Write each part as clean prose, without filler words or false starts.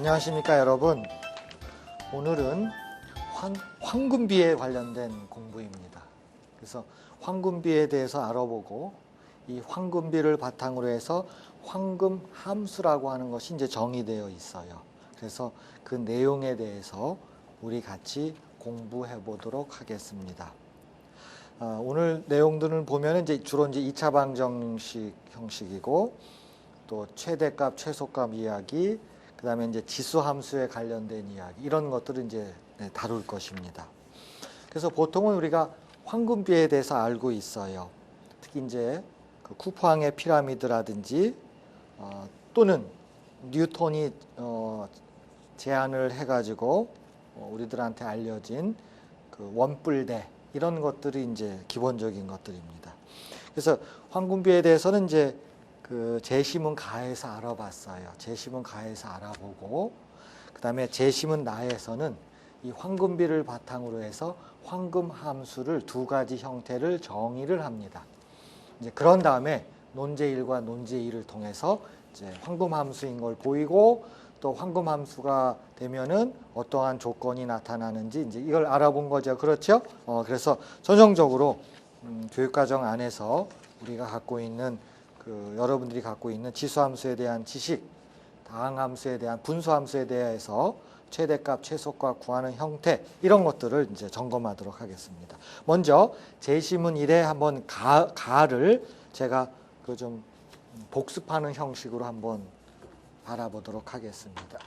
안녕하십니까 여러분. 오늘은 황금비에 관련된 공부입니다. 그래서 황금비에 대해서 알아보고 이 황금비를 바탕으로 해서 황금 함수라고 하는 것이 이제 정의되어 있어요. 그래서 그 내용에 대해서 우리 같이 공부해 보도록 하겠습니다. 오늘 내용들을 보면 이제 주로 이제 2차 방정식 형식이고 또 최대값, 최소값 이야기, 그 다음에 이제 지수함수에 관련된 이야기, 이런 것들을 이제 다룰 것입니다. 그래서 보통은 우리가 황금비에 대해서 알고 있어요. 특히 이제 그 쿠퍼항의 피라미드라든지 또는 뉴턴이 제안을 해가지고 우리들한테 알려진 그 원뿔대, 이런 것들이 이제 기본적인 것들입니다. 그래서 황금비에 대해서는 이제 그 제시문 가에서 알아봤어요. 제시문 가에서 알아보고, 그 다음에 제시문 나에서는 이 황금비를 바탕으로 해서 황금 함수를 두 가지 형태를 정의를 합니다. 이제 그런 다음에 논제 1과 논제 2를 통해서 이제 황금 함수인 걸 보이고, 또 황금 함수가 되면은 어떠한 조건이 나타나는지 이제 이걸 알아본 거죠. 그렇죠? 그래서 전형적으로 교육과정 안에서 우리가 갖고 있는 여러분들이 갖고 있는 지수함수에 대한 지식, 다항함수에 대한 분수함수에 대해서 최대값, 최소값 구하는 형태, 이런 것들을 이제 점검하도록 하겠습니다. 먼저 제시문 1에 한번 가를 제가 그 좀 복습하는 형식으로 한번 알아보도록 하겠습니다.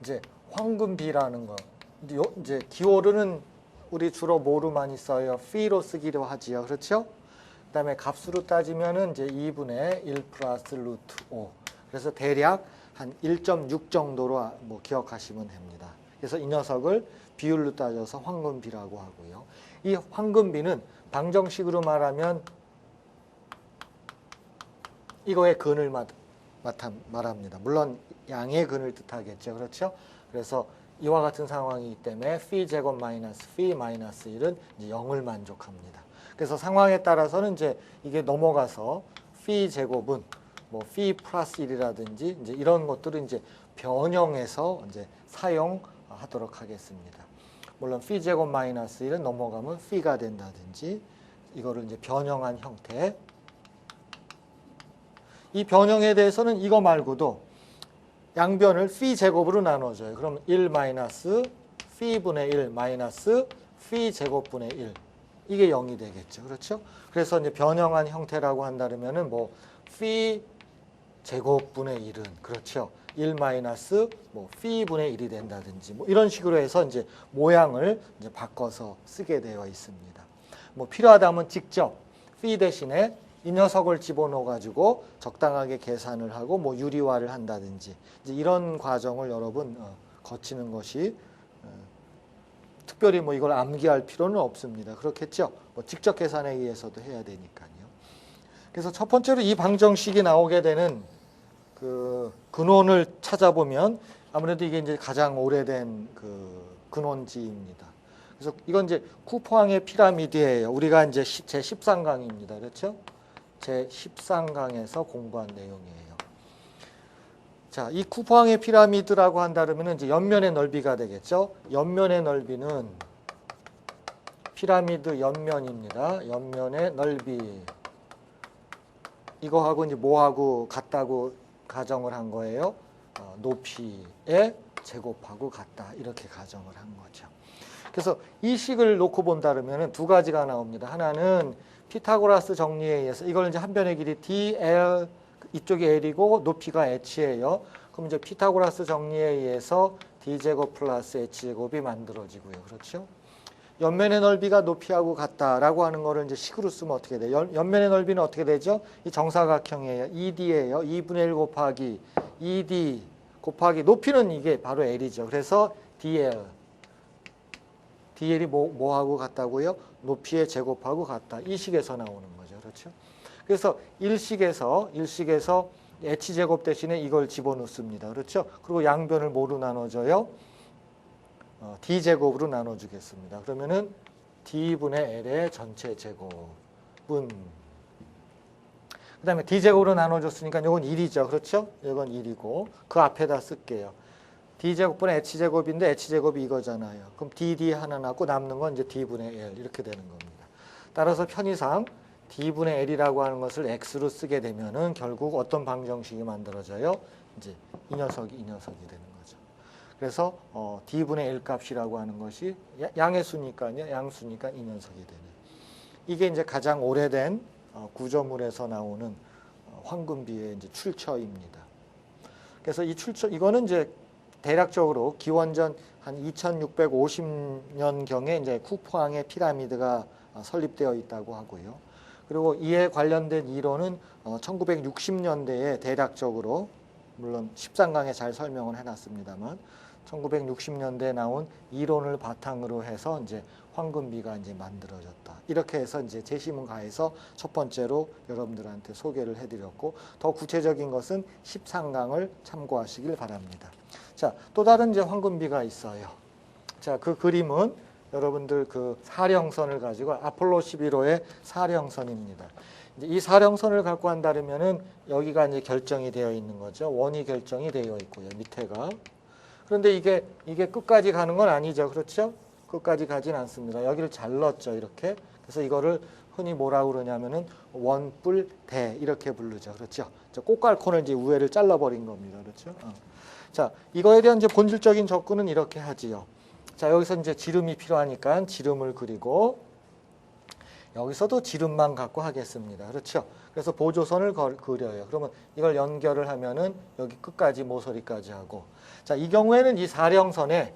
이제 황금비라는 거, 이제 기호로는 우리 주로 뭐로 많이 써요? p히로 쓰기로 하지요. 그렇죠? 그 다음에 값수로 따지면은 이제 2분의 1 플러스 루트 5. 그래서 대략 한 1.6 정도로 뭐 기억하시면 됩니다. 그래서 이 녀석을 비율로 따져서 황금비라고 하고요. 이 황금비는 방정식으로 말하면 이거의 근을 말합니다. 물론 양의 근을 뜻하겠죠. 그렇죠? 그래서 이와 같은 상황이기 때문에 phi 제곱 마이너스 phi 마이너스 1은 이제 0을 만족합니다. 그래서 상황에 따라서는 이제 이게 넘어가서 phi 제곱은 뭐 phi 플러스 1이라든지 이제 이런 것들을 이제 변형해서 이제 사용하도록 하겠습니다. 물론 phi 제곱 마이너스 1은 넘어가면 phi가 된다든지, 이거를 이제 변형한 형태. 이 변형에 대해서는 이거 말고도 양변을 phi 제곱으로 나눠줘요. 그럼 1 마이너스 phi분의 1 마이너스 phi 제곱분의 1. 이게 0이 되겠죠. 그렇죠? 그래서 이제 변형한 형태라고 한다면은 뭐 phi 제곱분의 1은 그렇죠. 1 마이너스 뭐 phi분의 1이 된다든지 뭐 이런 식으로 해서 이제 모양을 이제 바꿔서 쓰게 되어 있습니다. 뭐 필요하다면 직접 phi 대신에 이 녀석을 집어넣어 가지고 적당하게 계산을 하고 뭐 유리화를 한다든지 이제 이런 과정을 여러분 거치는 것이 특별히 뭐 이걸 암기할 필요는 없습니다. 그렇겠죠? 뭐 직접 계산에 의해서도 해야 되니까요. 그래서 첫 번째로 이 방정식이 나오게 되는 그 근원을 찾아보면 아무래도 이게 이제 가장 오래된 그 근원지입니다. 그래서 이건 이제 쿠퍼항의 피라미드예요. 우리가 이제 제 13강입니다. 그렇죠? 제 13강에서 공부한 내용이에요. 자, 이 쿠퍼항의 피라미드라고 한다면 이제 옆면의 넓이가 되겠죠. 옆면의 넓이는 피라미드 옆면입니다. 옆면의 넓이. 이거하고 이제 뭐하고 같다고 가정을 한 거예요. 높이의 제곱하고 같다. 이렇게 가정을 한 거죠. 그래서 이 식을 놓고 본다면 두 가지가 나옵니다. 하나는 피타고라스 정리에 의해서 이걸 이제 한 변의 길이 dl, 이쪽이 l이고 높이가 h예요. 그럼 이제 피타고라스 정리에 의해서 d제곱 플러스 h제곱이 만들어지고요. 그렇죠? 옆면의 넓이가 높이하고 같다라고 하는 거를 이제 식으로 쓰면 어떻게 돼요? 옆면의 넓이는 어떻게 되죠? 이 정사각형이에요. ED예요. 2분의 1 곱하기 ED 곱하기 높이는 이게 바로 L이죠. 그래서 DL. DL이 뭐하고 같다고요? 높이의 제곱하고 같다. 이 식에서 나오는 거죠. 그렇죠? 그래서 일식에서 H제곱 대신에 이걸 집어넣습니다. 그렇죠? 그리고 양변을 뭐로 나눠줘요? D제곱으로 나눠주겠습니다. 그러면은 D분의 L의 전체 제곱은, 그 다음에 d제곱으로 나눠줬으니까 이건 1이죠. 그렇죠? 이건 1이고 그 앞에다 쓸게요. d제곱분의 h제곱인데 h제곱이 이거잖아요. 그럼 dd 하나 남고 남는 건 이제 d분의 l 이렇게 되는 겁니다. 따라서 편의상 d분의 l이라고 하는 것을 x로 쓰게 되면은 결국 어떤 방정식이 만들어져요? 이제 이 녀석이 되는 거죠. 그래서 d분의 l 값이라고 하는 것이 양의 수니까요. 양수니까 이 녀석이 되는. 이게 이제 가장 오래된 구조물에서 나오는 황금비의 이제 출처입니다. 그래서 이 출처 이거는 이제 대략적으로 기원전 한 2650년경에 이제 쿠프왕의 피라미드가 설립되어 있다고 하고요. 그리고 이에 관련된 이론은 1960년대에 대략적으로 물론 13강에 잘 설명을 해놨습니다만 1960년대에 나온 이론을 바탕으로 해서 이제 황금비가 이제 만들어졌다. 이렇게 해서 이제 제시문가에서 첫 번째로 여러분들한테 소개를 해드렸고 더 구체적인 것은 13강을 참고하시길 바랍니다. 자, 또 다른 이제 황금비가 있어요. 자, 그 그림은 여러분들 그 사령선을 가지고 아폴로 11호의 사령선입니다. 이제 이 사령선을 갖고 한다면은 여기가 이제 결정이 되어 있는 거죠. 원이 결정이 되어 있고요. 밑에가. 그런데 이게 끝까지 가는 건 아니죠. 그렇죠? 끝까지 가진 않습니다. 여기를 잘랐죠. 이렇게. 그래서 이거를 흔히 뭐라고 그러냐면은 원뿔대 이렇게 부르죠. 그렇죠? 꽃갈콘을 이제 우회를 잘라버린 겁니다. 그렇죠? 자, 이거에 대한 이제 본질적인 접근은 이렇게 하지요. 자, 여기서 이제 지름이 필요하니까 지름을 그리고 여기서도 지름만 갖고 하겠습니다. 그렇죠? 그래서 보조선을 그려요. 그러면 이걸 연결을 하면은 여기 끝까지 모서리까지 하고. 자, 이 경우에는 이 사령선의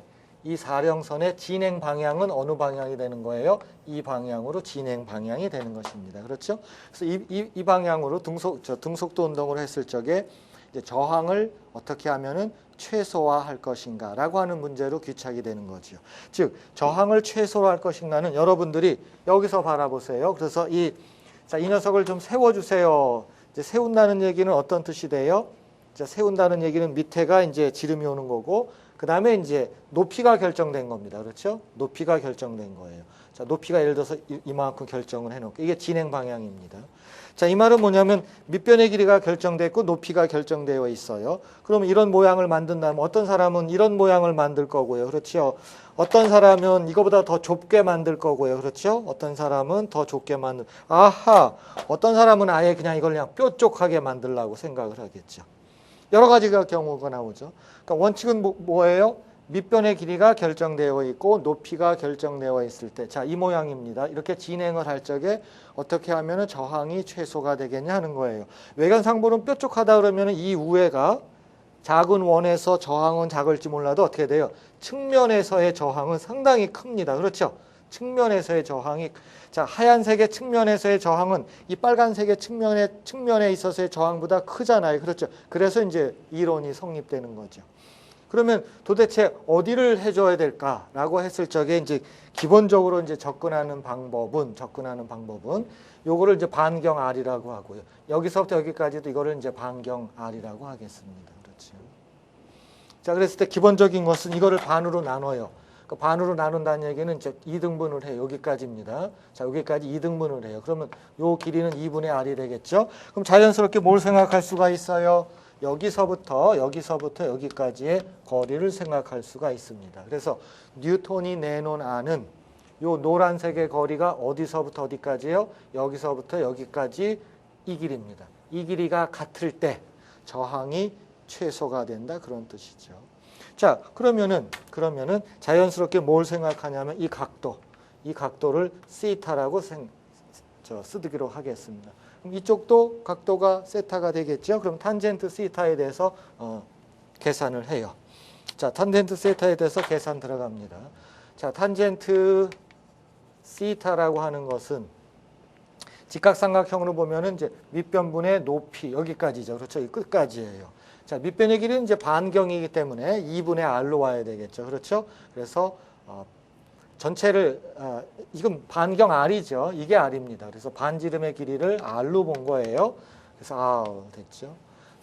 진행 방향은 어느 방향이 되는 거예요? 이 방향으로 진행 방향이 되는 것입니다. 그렇죠? 그래서 이 방향으로 등속도 운동을 했을 적에 이제 저항을 어떻게 하면은 최소화할 것인가라고 하는 문제로 귀착이 되는 거죠. 즉 저항을 최소화할 것인가는 여러분들이 여기서 바라보세요. 그래서 이 녀석을 좀 세워주세요. 이제 세운다는 얘기는 어떤 뜻이 돼요? 이제 세운다는 얘기는 밑에가 이제 지름이 오는 거고 그 다음에 이제 높이가 결정된 겁니다. 그렇죠? 높이가 결정된 거예요. 자, 높이가 예를 들어서 이만큼 결정을 해놓고 이게 진행 방향입니다. 자, 이 말은 뭐냐면 밑변의 길이가 결정됐고 높이가 결정되어 있어요. 그러면 이런 모양을 만든다면 어떤 사람은 이런 모양을 만들 거고요. 그렇죠? 어떤 사람은 이거보다 더 좁게 만들 거고요. 그렇죠? 어떤 사람은 더 좁게 어떤 사람은 아예 그냥 뾰족하게 만들려고 생각을 하겠죠. 여러 가지가 경우가 나오죠. 그러니까 원칙은 뭐예요? 밑변의 길이가 결정되어 있고 높이가 결정되어 있을 때, 자, 이 모양입니다. 이렇게 진행을 할 적에 어떻게 하면 저항이 최소가 되겠냐 하는 거예요. 외관상보는 뾰족하다 그러면 이 우회가 작은 원에서 저항은 작을지 몰라도 어떻게 돼요? 측면에서의 저항은 상당히 큽니다. 그렇죠? 측면에서의 저항이, 자, 하얀색의 측면에서의 저항은 이 빨간색의 측면에 있어서의 저항보다 크잖아요. 그렇죠? 그래서 이제 이론이 성립되는 거죠. 그러면 도대체 어디를 해줘야 될까라고 했을 적에 이제 기본적으로 이제 접근하는 방법은 요거를 이제 반경 R이라고 하고요. 여기서부터 여기까지도 이거를 이제 반경 R이라고 하겠습니다. 그렇죠. 자, 그랬을 때 기본적인 것은 이거를 반으로 나눠요. 그 반으로 나눈다는 얘기는 이제 2등분을 해요. 여기까지입니다. 자, 여기까지 2등분을 해요. 그러면 요 길이는 2분의 R이 되겠죠. 그럼 자연스럽게 뭘 생각할 수가 있어요? 여기서부터 여기까지의 거리를 생각할 수가 있습니다. 그래서 뉴턴이 내놓은 안은 요 노란색의 거리가 어디서부터 어디까지요? 여기서부터 여기까지 이 길입니다. 이 길이가 같을 때 저항이 최소가 된다 그런 뜻이죠. 자, 그러면은 자연스럽게 뭘 생각하냐면 이 각도를 시타라고 쓰기로 하겠습니다. 그럼 이쪽도 각도가 세타가 되겠죠. 그럼 탄젠트 시타에 대해서 계산을 해요. 자, 탄젠트 세타에 대해서 계산 들어갑니다. 자, 탄젠트 시타라고 하는 것은 직각삼각형으로 보면은 이제 밑변분의 높이 여기까지죠. 그렇죠? 이 끝까지예요. 자, 밑변의 길이는 이제 반경이기 때문에 2분의 R로 와야 되겠죠. 그렇죠? 그래서 전체를 이건 반경 R이죠. 이게 R입니다. 그래서 반지름의 길이를 R로 본 거예요. 그래서 됐죠.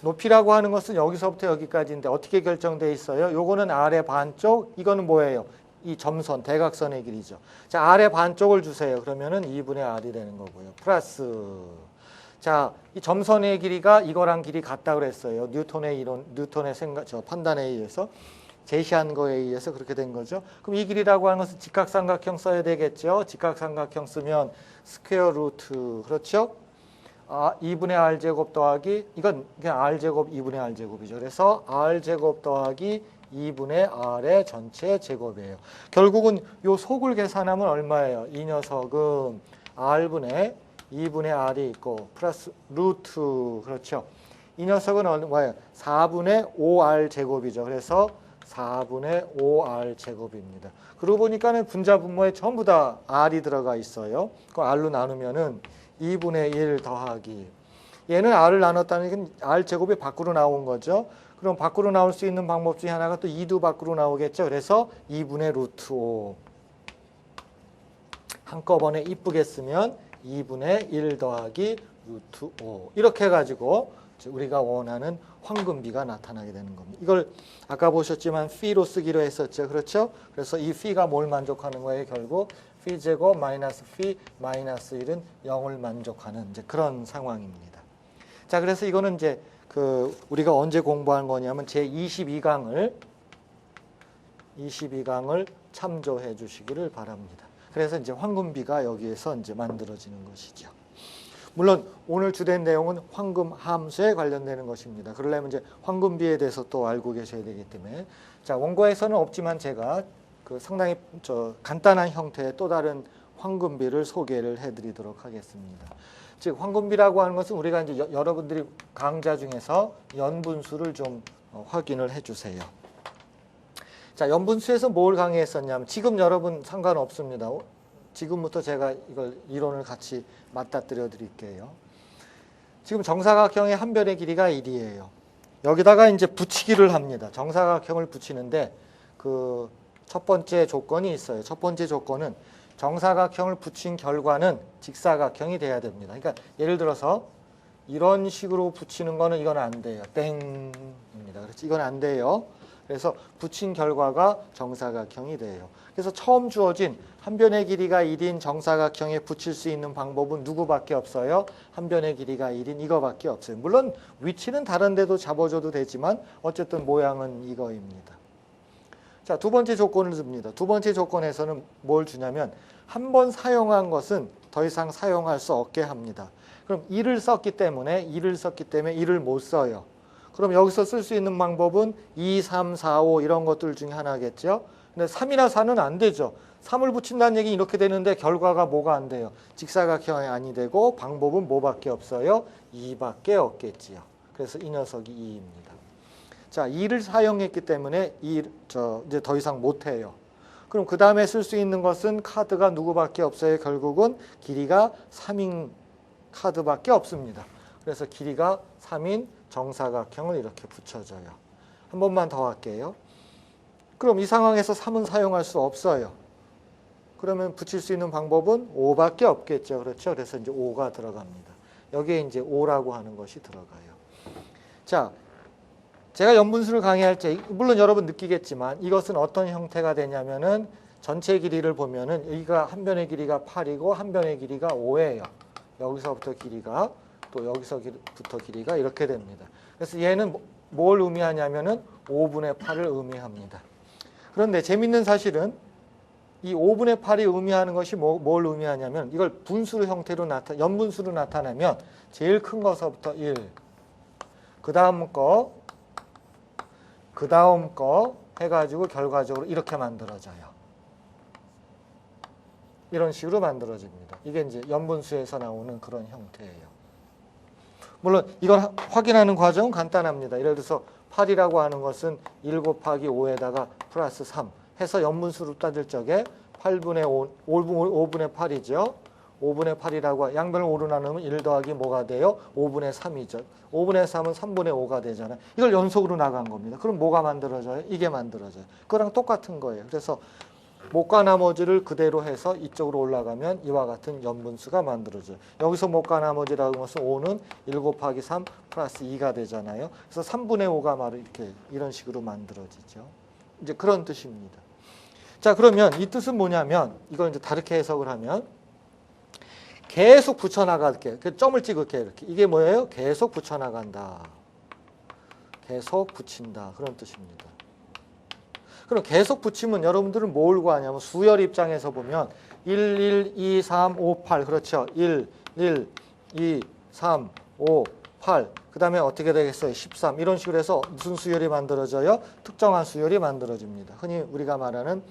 높이라고 하는 것은 여기서부터 여기까지인데 어떻게 결정돼 있어요? 요거는 R의 반쪽, 이거는 뭐예요? 이 점선, 대각선의 길이죠. 자, R의 반쪽을 주세요. 그러면은 2분의 R이 되는 거고요. 플러스, 자, 이 점선의 길이가 이거랑 길이 같다 그랬어요. 뉴턴의 이론, 뉴턴의 판단에 의해서 제시한 거에 의해서 그렇게 된 거죠. 그럼 이 길이라고 하는 것은 직각삼각형 써야 되겠죠. 직각삼각형 쓰면 스퀘어 루트, 그렇죠? 2분의 r제곱 더하기, 이건 그냥 r제곱 2분의 r제곱이죠. 그래서 r제곱 더하기 2분의 r의 전체 제곱이에요. 결국은 요 속을 계산하면 얼마예요? 이 녀석은 r분의 2분의 r이 있고 플러스 루트, 그렇죠? 이 녀석은 얼마예요? 4분의 5r 제곱이죠. 그래서 4분의 5r 제곱입니다. 그러고 보니까는 분자 분모에 전부 다 r이 들어가 있어요. 그 r로 나누면은 2분의 1 더하기, 얘는 r을 나눴다는 건 r 제곱이 밖으로 나온 거죠. 그럼 밖으로 나올 수 있는 방법 중에 하나가 또 2도 밖으로 나오겠죠. 그래서 2분의 루트 5 한꺼번에 이쁘게 쓰면 2분의 1 더하기 루트 5 이렇게 해가지고 우리가 원하는 황금비가 나타나게 되는 겁니다. 이걸 아까 보셨지만 p히로 쓰기로 했었죠. 그렇죠? 그래서 이 phi가 뭘 만족하는 거예요? 결국 phi 제곱 마이너스 phi 마이너스 1은 0을 만족하는 이제 그런 상황입니다. 자, 그래서 이거는 이제 우리가 언제 공부한 거냐면 제 22강을 참조해 주시기를 바랍니다. 그래서 이제 황금비가 여기에서 이제 만들어지는 것이죠. 물론 오늘 주된 내용은 황금 함수에 관련되는 것입니다. 그러려면 이제 황금비에 대해서 또 알고 계셔야 되기 때문에, 자, 원고에서는 없지만 제가 상당히 간단한 형태의 또 다른 황금비를 소개를 해드리도록 하겠습니다. 즉 황금비라고 하는 것은 우리가 이제 여러분들이 강좌 중에서 연분수를 좀 확인을 해주세요. 자, 연분수에서 뭘 강의했었냐면, 지금 여러분 상관없습니다. 지금부터 제가 이걸 이론을 같이 맞닥뜨려 드릴게요. 지금 정사각형의 한 변의 길이가 1이에요. 여기다가 이제 붙이기를 합니다. 정사각형을 붙이는데 그 첫 번째 조건이 있어요. 첫 번째 조건은 정사각형을 붙인 결과는 직사각형이 돼야 됩니다. 그러니까 예를 들어서 이런 식으로 붙이는 거는 이건 안 돼요. 땡입니다. 그렇지? 이건 안 돼요. 그래서 붙인 결과가 정사각형이 돼요. 그래서 처음 주어진 한 변의 길이가 1인 정사각형에 붙일 수 있는 방법은 누구밖에 없어요? 한 변의 길이가 1인 이거밖에 없어요. 물론 위치는 다른 데도 잡아줘도 되지만 어쨌든 모양은 이거입니다. 자, 두 번째 조건을 줍니다. 두 번째 조건에서는 뭘 주냐면 한 번 사용한 것은 더 이상 사용할 수 없게 합니다. 그럼 1을 썼기 때문에 1을 못 써요. 그럼 여기서 쓸 수 있는 방법은 2, 3, 4, 5 이런 것들 중에 하나겠죠. 근데 3이나 4는 안 되죠. 3을 붙인다는 얘기는 이렇게 되는데 결과가 뭐가 안 돼요? 직사각형이 아니 되고 방법은 뭐밖에 없어요? 2밖에 없겠지요. 그래서 이 녀석이 2입니다. 자, 2를 사용했기 때문에 이제 더 이상 못해요. 그럼 그 다음에 쓸 수 있는 것은 카드가 누구밖에 없어요? 결국은 길이가 3인 카드밖에 없습니다. 그래서 길이가 3인 정사각형을 이렇게 붙여줘요. 한 번만 더 할게요. 그럼 이 상황에서 3은 사용할 수 없어요. 그러면 붙일 수 있는 방법은 5밖에 없겠죠. 그렇죠? 그래서 이제 5가 들어갑니다. 여기에 이제 5라고 하는 것이 들어가요. 자, 제가 연분수를 강의할 때 물론 여러분 느끼겠지만 이것은 어떤 형태가 되냐면은 전체 길이를 보면은 여기가 한 변의 길이가 8이고 한 변의 길이가 5예요. 여기서부터 길이가 또 여기서부터 길이가 이렇게 됩니다. 그래서 얘는 뭘 의미하냐면은 5분의 8을 의미합니다. 그런데 재밌는 사실은 이 5분의 8이 의미하는 것이 뭘 의미하냐면 이걸 분수로 형태로 연분수로 나타내면 제일 큰 거서부터 1, 그 다음 거 해가지고 결과적으로 이렇게 만들어져요. 이런 식으로 만들어집니다. 이게 이제 연분수에서 나오는 그런 형태예요. 물론 이걸 확인하는 과정은 간단합니다. 예를 들어서 8이라고 하는 것은 1 곱하기 5에다가 플러스 3 해서 연분수로 따질 적에 5분의 8이죠. 5분의 8이라고 양변을 5로 나누면 1 더하기 뭐가 돼요? 5분의 3이죠. 5분의 3은 3분의 5가 되잖아요. 이걸 연속으로 나간 겁니다. 그럼 뭐가 만들어져요? 이게 만들어져요. 그거랑 똑같은 거예요. 그래서 못과 나머지를 그대로 해서 이쪽으로 올라가면 이와 같은 연분수가 만들어져요. 여기서 못과 나머지라고 하는 것은 5는 1 곱하기 3 플러스 2가 되잖아요. 그래서 3분의 5가 바로 이렇게 이런 식으로 만들어지죠. 이제 그런 뜻입니다. 자, 그러면 이 뜻은 뭐냐면 이걸 이제 다르게 해석을 하면 계속 붙여나갈게. 점을 찍을게 이렇게. 이게 뭐예요? 계속 붙여나간다. 계속 붙인다. 그런 뜻입니다. 그럼 계속 붙이면 여러분들은 뭘 구하냐면 수열 입장에서 보면 1, 1, 2, 3, 5, 8 그렇죠? 1, 1, 2, 3, 5, 8 그 다음에 어떻게 되겠어요? 13 이런 식으로 해서 무슨 수열이 만들어져요? 특정한 수열이 만들어집니다. 흔히 우리가 말하는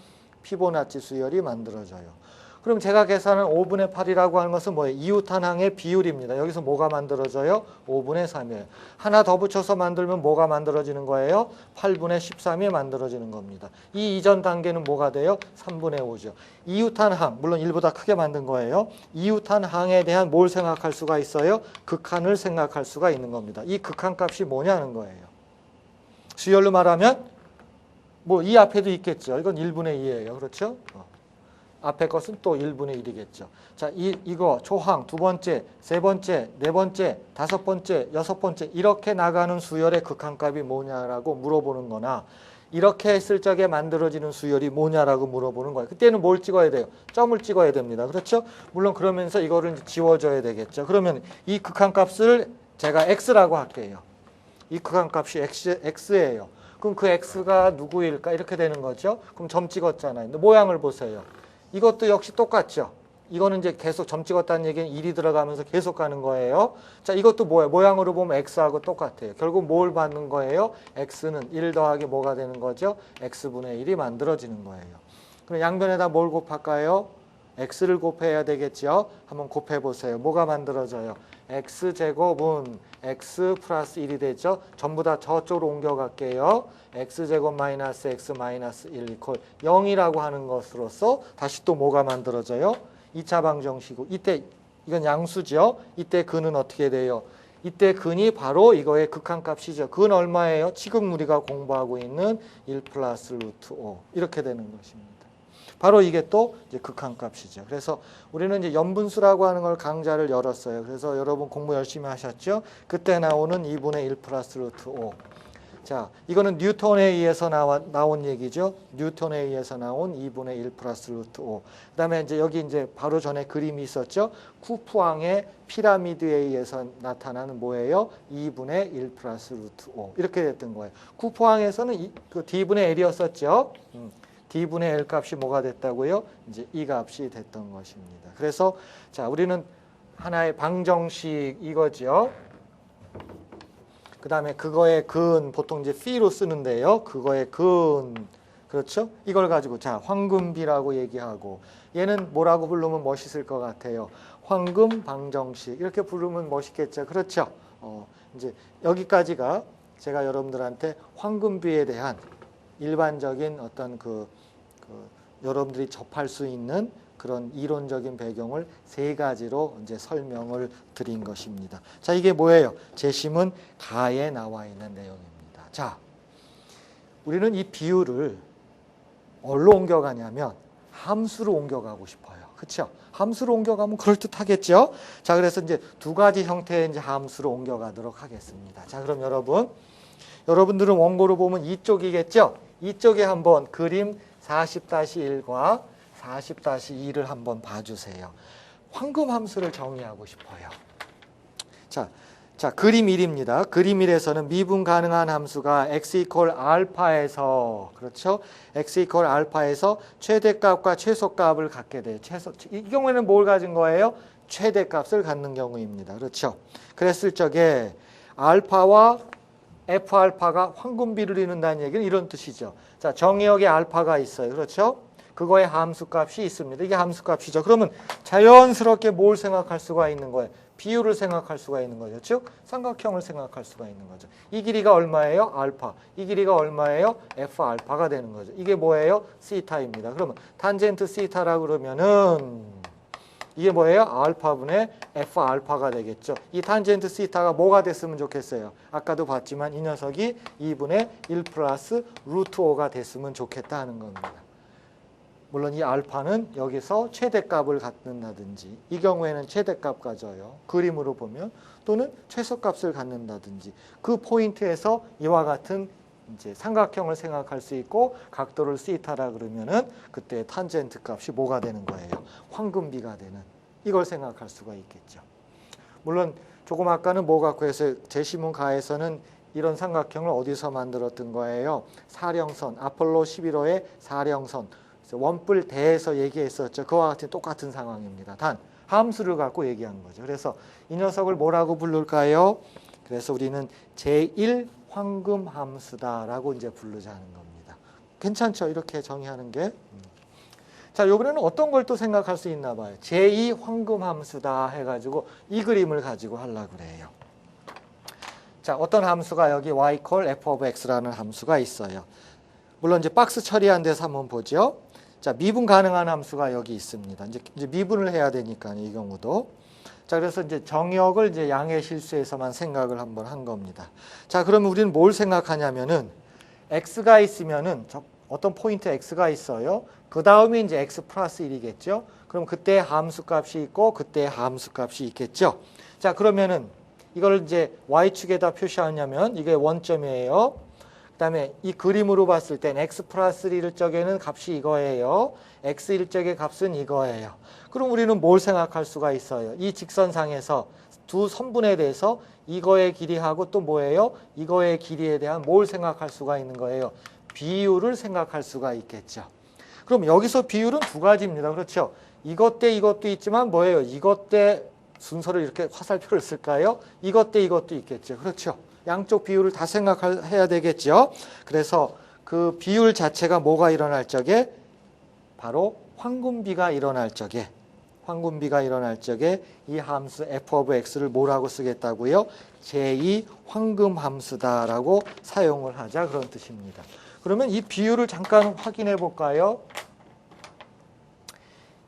피보나치 수열이 만들어져요. 그럼 제가 계산한 5분의 8이라고 하는 것은 뭐예요? 이웃한항의 비율입니다. 여기서 뭐가 만들어져요? 5분의 3이에요. 하나 더 붙여서 만들면 뭐가 만들어지는 거예요? 8분의 13이 만들어지는 겁니다. 이 이전 단계는 뭐가 돼요? 3분의 5죠. 이웃한항, 물론 1보다 크게 만든 거예요. 이웃한항에 대한 뭘 생각할 수가 있어요? 극한을 생각할 수가 있는 겁니다. 이 극한 값이 뭐냐는 거예요. 수열로 말하면 뭐 이 앞에도 있겠죠. 이건 1분의 2예요. 그렇죠? 앞에 것은 또 1분의 1이겠죠. 자, 이거 초항 두 번째, 세 번째, 네 번째, 다섯 번째, 여섯 번째 이렇게 나가는 수열의 극한값이 뭐냐라고 물어보는 거나 이렇게 했을 적에 만들어지는 수열이 뭐냐라고 물어보는 거예요. 그때는 뭘 찍어야 돼요? 점을 찍어야 됩니다. 그렇죠? 물론 그러면서 이거를 지워줘야 되겠죠. 그러면 이 극한값을 제가 x라고 할게요. 이 극한값이 x예요. 그럼 그 x가 누구일까? 이렇게 되는 거죠. 그럼 점 찍었잖아요. 근데 모양을 보세요. 이것도 역시 똑같죠. 이거는 이제 계속 점 찍었다는 얘기는 1이 들어가면서 계속 가는 거예요. 자, 이것도 뭐예요? 모양으로 보면 x하고 똑같아요. 결국 뭘 받는 거예요? x는 1 더하기 뭐가 되는 거죠? x분의 1이 만들어지는 거예요. 그럼 양변에다 뭘 곱할까요? x를 곱해야 되겠죠. 한번 곱해 보세요. 뭐가 만들어져요? x제곱은 x 플러스 1이 되죠. 전부 다 저쪽으로 옮겨갈게요. x제곱 마이너스 x 마이너스 1 이퀄 0이라고 하는 것으로서 다시 또 뭐가 만들어져요? 2차 방정식이고 이때 이건 양수죠. 이때 근은 어떻게 돼요? 이때 근이 바로 이거의 극한값이죠. 근 얼마예요? 지금 우리가 공부하고 있는 1 플러스 루트 5 이렇게 되는 것입니다. 바로 이게 또 이제 극한값이죠. 그래서 우리는 이제 연분수라고 하는 걸 강좌를 열었어요. 그래서 여러분 공부 열심히 하셨죠? 그때 나오는 2분의 1 플러스 루트 5. 자, 이거는 뉴턴에 의해서 나온 얘기죠. 뉴턴에 의해서 나온 2분의 1 플러스 루트 5. 그 다음에 이제 여기 이제 바로 전에 그림이 있었죠. 쿠프왕의 피라미드에 의해서 나타나는 뭐예요? 2분의 1 플러스 루트 5. 이렇게 됐던 거예요. 쿠프왕에서는 그 D분의 L이었었죠. D분의 L 값이 뭐가 됐다고요? 이제 이 값이 됐던 것입니다. 그래서 자, 우리는 하나의 방정식 이거죠. 그 다음에 그거의 근 보통 이제 p히로 쓰는데요. 그거의 근 그렇죠? 이걸 가지고 자 황금비라고 얘기하고 얘는 뭐라고 부르면 멋있을 것 같아요. 황금 방정식 이렇게 부르면 멋있겠죠. 그렇죠? 이제 여기까지가 제가 여러분들한테 황금비에 대한 일반적인 어떤 여러분들이 접할 수 있는 그런 이론적인 배경을 세 가지로 이제 설명을 드린 것입니다. 자, 이게 뭐예요? 재심은 가에 나와 있는 내용입니다. 자, 우리는 이 비율을 어디로 옮겨가냐면 함수로 옮겨가고 싶어요. 그렇죠? 함수로 옮겨가면 그럴듯하겠죠? 자, 그래서 이제 두 가지 형태의 이제 함수로 옮겨가도록 하겠습니다. 자, 그럼 여러분들은 원고로 보면 이쪽이겠죠? 이쪽에 한번 그림 40-1과 40-2를 한번 봐주세요. 황금 함수를 정의하고 싶어요. 자, 그림 1입니다. 그림 1에서는 미분 가능한 함수가 x 이퀄 알파에서 그렇죠? x 이퀄 알파에서 최대값과 최소값을 갖게 돼요. 이 경우에는 뭘 가진 거예요? 최대값을 갖는 경우입니다. 그렇죠? 그랬을 적에 알파와 f 알파가 황금비를 이룬다는 얘기는 이런 뜻이죠. 자, 정의역에 알파가 있어요. 그렇죠? 그거의 함수값이 있습니다. 이게 함수값이죠. 그러면 자연스럽게 뭘 생각할 수가 있는 거예요? 비율을 생각할 수가 있는 거죠. 즉 삼각형을 생각할 수가 있는 거죠. 이 길이가 얼마예요? 알파. 이 길이가 얼마예요? f 알파가 되는 거죠. 이게 뭐예요? 시타입니다. 그러면 탄젠트 시타라고 그러면은 이게 뭐예요? 알파분의 f 알파가 되겠죠. 이 탄젠트 시타가 뭐가 됐으면 좋겠어요? 아까도 봤지만 이 녀석이 2분의 1 플러스 루트 5가 됐으면 좋겠다 하는 겁니다. 물론 이 알파는 여기서 최대값을 갖는다든지 이 경우에는 최대값 가져요. 그림으로 보면 또는 최소값을 갖는다든지 그 포인트에서 이와 같은 이제 삼각형을 생각할 수 있고 각도를 시타라 그러면은 그때 탄젠트 값이 뭐가 되는 거예요? 황금비가 되는 이걸 생각할 수가 있겠죠. 물론 조금 아까는 뭐 갖고 해서 제시문 가에서는 이런 삼각형을 어디서 만들었던 거예요? 사령선, 아폴로 11호의 사령선, 원뿔 대에서 얘기했었죠. 그와 같은 똑같은 상황입니다. 단 함수를 갖고 얘기한 거죠. 그래서 이 녀석을 뭐라고 부를까요? 그래서 우리는 제1 황금 함수다라고 이제 부르자는 겁니다. 괜찮죠? 이렇게 정의하는 게. 자, 이번에는 어떤 걸 또 생각할 수 있나 봐요. 제2 황금 함수다 해가지고 이 그림을 가지고 하려고 그래요. 자, 어떤 함수가 여기 y 콜 f of x라는 함수가 있어요. 물론 이제 박스 처리한 데서 한번 보죠. 자, 미분 가능한 함수가 여기 있습니다. 이제 미분을 해야 되니까 이 경우도. 자, 그래서 이제 정역을 이제 양의 실수에서만 생각을 한번 한 겁니다. 자, 그러면 우리는 뭘 생각하냐면은 x가 있으면은 어떤 포인트 x가 있어요. 그 다음에 이제 x 플러스 1이겠죠. 그럼 그때 함수 값이 있고 그때 함수 값이 있겠죠. 자, 그러면은 이걸 이제 y축에다 표시하냐면 이게 원점이에요. 그 다음에 이 그림으로 봤을 땐 x 플러스 1일 적에는 값이 이거예요. x일 적의 값은 이거예요. 그럼 우리는 뭘 생각할 수가 있어요? 이 직선상에서 두 선분에 대해서 이거의 길이하고 또 뭐예요? 이거의 길이에 대한 뭘 생각할 수가 있는 거예요? 비율을 생각할 수가 있겠죠. 그럼 여기서 비율은 두 가지입니다. 그렇죠? 이것 대 이것도 있지만 뭐예요? 이것 대 순서를 이렇게 화살표를 쓸까요? 이것 대 이것도 있겠죠. 그렇죠? 양쪽 비율을 다 생각해야 되겠죠. 그래서 그 비율 자체가 뭐가 일어날 적에? 바로 황금비가 일어날 적에 이 함수 f of x를 뭐라고 쓰겠다고요? 제2 황금 함수다라고 사용을 하자 그런 뜻입니다. 그러면 이 비율을 잠깐 확인해 볼까요?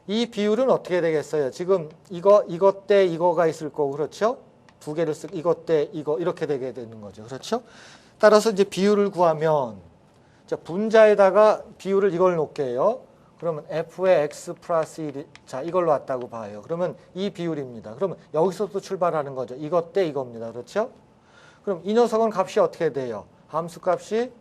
이 비율은 어떻게 되겠어요? 지금 이것 대 이거가 있을 거고, 그렇죠? 두 개를 이것 대 이거 이렇게 되게 되는 거죠. 그렇죠? 따라서 이제 비율을 구하면 자, 분자에다가 비율을 이걸 놓을게요. 그러면 f의 x 플러스 1이 자, 이걸로 왔다고 봐요. 그러면 이 비율입니다. 그러면 여기서부터 출발하는 거죠. 이것 대 이겁니다. 그렇죠? 그럼 이 녀석은 값이 어떻게 돼요? 함수 값이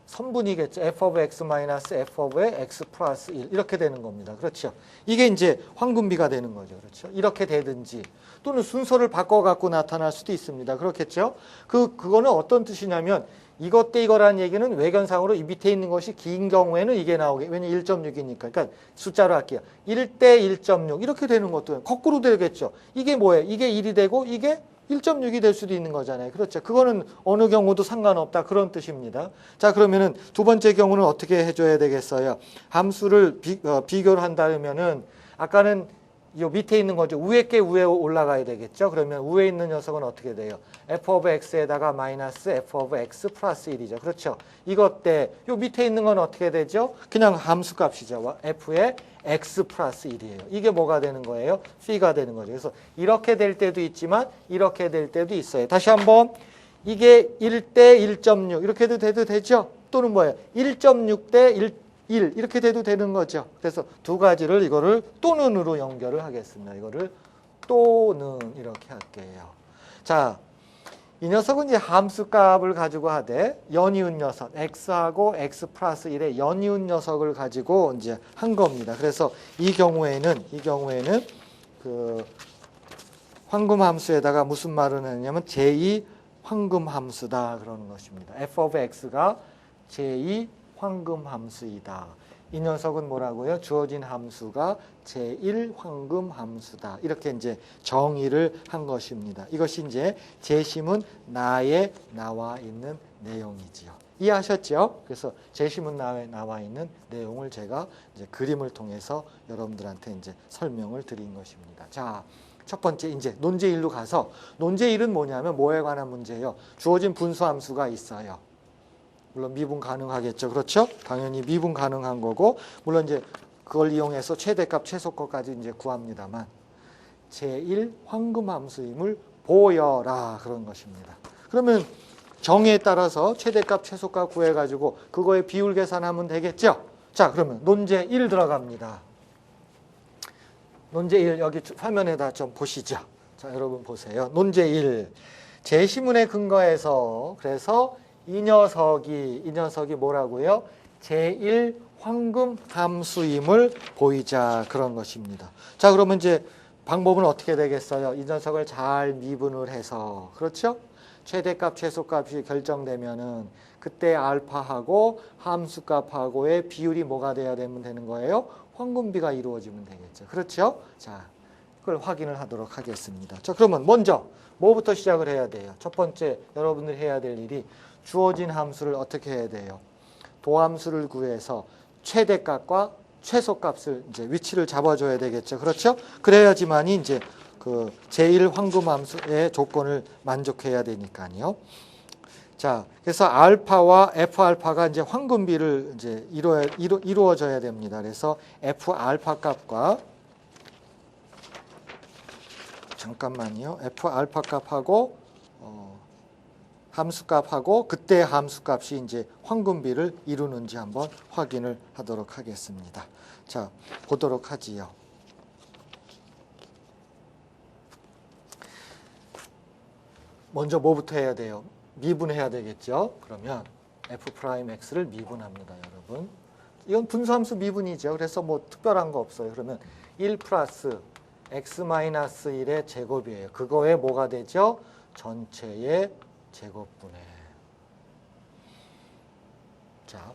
선분이겠죠. f of x 마이너스 f of x 플러스 1 이렇게 되는 겁니다. 그렇죠? 이게 이제 황금비가 되는 거죠. 그렇죠? 이렇게 되든지 또는 순서를 바꿔 갖고 나타날 수도 있습니다. 그렇겠죠? 그거는 어떤 뜻이냐면 이것 대 이거라는 얘기는 외견상으로 이 밑에 있는 것이 긴 경우에는 이게 나오게. 왜냐면 1.6이니까. 그러니까 숫자로 할게요. 1대 1.6 이렇게 되는 것도 거꾸로 되겠죠. 이게 뭐예요? 이게 1이 되고 이게 1.6이 될 수도 있는 거잖아요. 그렇죠. 그거는 어느 경우도 상관없다. 그런 뜻입니다. 자, 그러면은 두 번째 경우는 어떻게 해줘야 되겠어요? 함수를 비교를 한다면은 아까는 요 밑에 있는 거죠. 위에 게 위에 올라가야 되겠죠. 그러면 위에 있는 녀석은 어떻게 돼요? f of x에다가 마이너스 f of x 플러스 1이죠. 그렇죠. 이것 때 요 밑에 있는 건 어떻게 되죠? 그냥 함수 값이죠. f의 x 플러스 1이에요. 이게 뭐가 되는 거예요? p가 되는 거죠. 그래서 이렇게 될 때도 있지만 이렇게 될 때도 있어요. 다시 한번 이게 1대 1.6 이렇게 돼도 되죠? 또는 뭐예요? 1.6 대 1 이렇게 돼도 되는 거죠. 그래서 두 가지를 이거를 또는으로 연결을 하겠습니다. 이거를 또는 이렇게 할게요. 자, 이 녀석은 이제 함수 값을 가지고 하되 연이은 녀석 x하고 x 플러스 1의 연이은 녀석을 가지고 이제 한 겁니다. 그래서 이 경우에는 그 황금 함수에다가 무슨 말을 했냐면 제2 황금 함수다 그러는 것입니다. f of x가 제2 황금 함수이다. 이 녀석은 뭐라고요? 주어진 함수가 제1 황금 함수다. 이렇게 이제 정의를 한 것입니다. 이것이 이제 제시문 나에 나와 있는 내용이지요. 이해하셨죠? 그래서 제시문 나에 나와 있는 내용을 제가 이제 그림을 통해서 여러분들한테 이제 설명을 드린 것입니다. 자, 첫 번째 이제 논제 1로 가서 논제 1은 뭐냐면 뭐에 관한 문제예요? 주어진 분수 함수가 있어요. 물론 미분 가능하겠죠. 그렇죠? 당연히 미분 가능한 거고, 물론 이제 그걸 이용해서 최대값, 최소값까지 이제 구합니다만, 제1 황금 함수임을 보여라. 그런 것입니다. 그러면 정의에 따라서 최대값, 최소값 구해가지고 그거의 비율 계산하면 되겠죠? 자, 그러면 논제 1 들어갑니다. 논제 1 여기 화면에다 좀 보시죠. 자, 여러분 보세요. 논제 1. 제시문에 근거해서 그래서 이 녀석이 뭐라고요? 제1 황금 함수임을 보이자 그런 것입니다. 자, 그러면 이제 방법은 어떻게 되겠어요? 이 녀석을 잘 미분을 해서, 그렇죠? 최대값, 최소값이 결정되면은 그때 알파하고 함수값하고의 비율이 뭐가 돼야 되는 거예요? 황금비가 이루어지면 되겠죠. 그렇죠? 자, 그걸 확인을 하도록 하겠습니다. 자, 그러면 먼저 뭐부터 시작을 해야 돼요? 첫 번째 여러분들이 해야 될 일이 주어진 함수를 어떻게 해야 돼요? 도함수를 구해서 최대값과 최소값을 이제 위치를 잡아줘야 되겠죠. 그렇죠? 그래야지만이 이제 그 제1 황금함수의 조건을 만족해야 되니까요. 자, 그래서 알파와 F 알파가 이제 황금비를 이제 이루어져야 됩니다. 그래서 F 알파 값과 잠깐만요. F 알파 값하고 함수값하고 그때 함수값이 이제 황금비를 이루는지 한번 확인을 하도록 하겠습니다. 자, 보도록 하지요. 먼저 뭐부터 해야 돼요? 미분해야 되겠죠. 그러면 f'x를 미분합니다, 여러분. 이건 분수함수 미분이죠. 그래서 뭐 특별한 거 없어요. 그러면 1 플러스 x-1의 제곱이에요. 그거에 뭐가 되죠? 전체의 제곱분의. 자,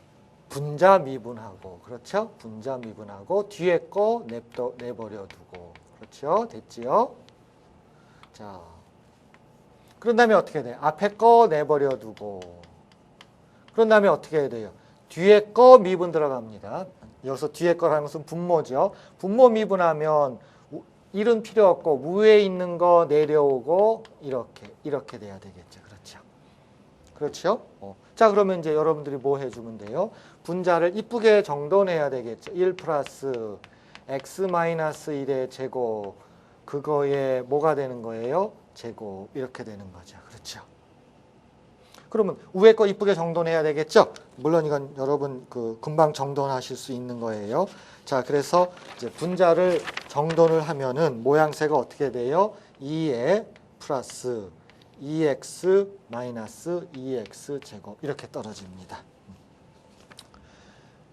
분자 미분하고, 그렇죠? 분자 미분하고 뒤에 거 내버려 두고, 그렇죠? 됐지요? 자, 그런 다음에 어떻게 돼요? 앞에 거 내버려 두고, 그런 다음에 어떻게 해야 돼요? 뒤에 거 미분 들어갑니다. 여기서 뒤에 거라는 것은 분모죠. 분모 미분하면 1은 필요 없고 위에 있는 거 내려오고 이렇게 돼야 되겠죠. 그렇죠? 그렇죠? 자, 그러면 이제 여러분들이 뭐 해주면 돼요? 분자를 이쁘게 정돈해야 되겠죠. 1 플러스 x-1의 제곱, 그거에 뭐가 되는 거예요? 제곱, 이렇게 되는 거죠. 그렇죠? 그러면 위에 거 이쁘게 정돈해야 되겠죠? 물론 이건 여러분 금방 정돈하실 수 있는 거예요. 자, 그래서 이제 분자를 정돈을 하면은 모양새가 어떻게 돼요? 2에 플러스 2x 마이너스 2x 제곱 이렇게 떨어집니다.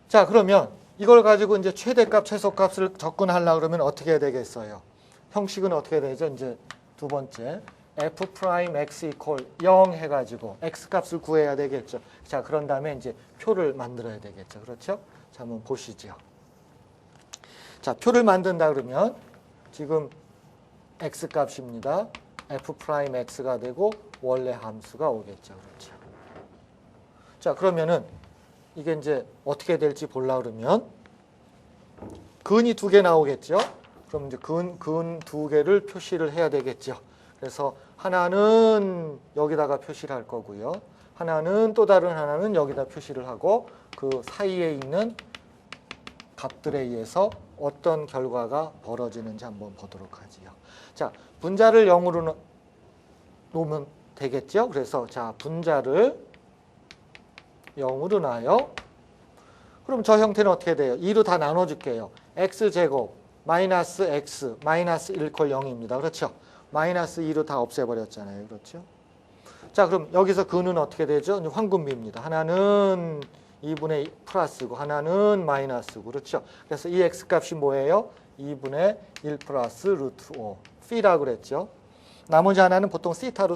자, 그러면 이걸 가지고 이제 최대값, 최소값을 접근하려고 그러면 어떻게 해야 되겠어요? 형식은 어떻게 되죠? 이제 두 번째 f'(x) 이퀄 0 해가지고 x값을 구해야 되겠죠. 자, 그런 다음에 이제 표를 만들어야 되겠죠. 그렇죠? 자, 한번 보시죠. 자, 표를 만든다 그러면 지금 x값입니다. f'x가 되고 원래 함수가 오겠죠. 그렇죠? 자, 그러면은 이게 이제 어떻게 될지 보려고 그러면 근이 2개 나오겠죠. 그럼 이제 근 2개를 표시를 해야 되겠죠. 그래서 하나는 여기다가 표시를 할 거고요. 하나는 또 다른 하나는 여기다 표시를 하고 그 사이에 있는 값들에 의해서 어떤 결과가 벌어지는지 한번 보도록 하지요. 자, 분자를 0으로 놓으면 되겠죠. 그래서 자, 분자를 0으로 놔요. 그럼 저 형태는 어떻게 돼요? 2로 다 나눠줄게요. x제곱 마이너스 x 마이너스 1 콜 0입니다. 그렇죠? 마이너스 2로 다 없애버렸잖아요. 그렇죠? 자, 그럼 여기서 근은 어떻게 되죠? 황금비입니다. 하나는 2분의 2 플러스고 하나는 마이너스고. 그렇죠? 그래서 이 x값이 뭐예요? 2분의 1 플러스 루트 5 p라고 그랬죠. 나머지 하나는 보통 시타로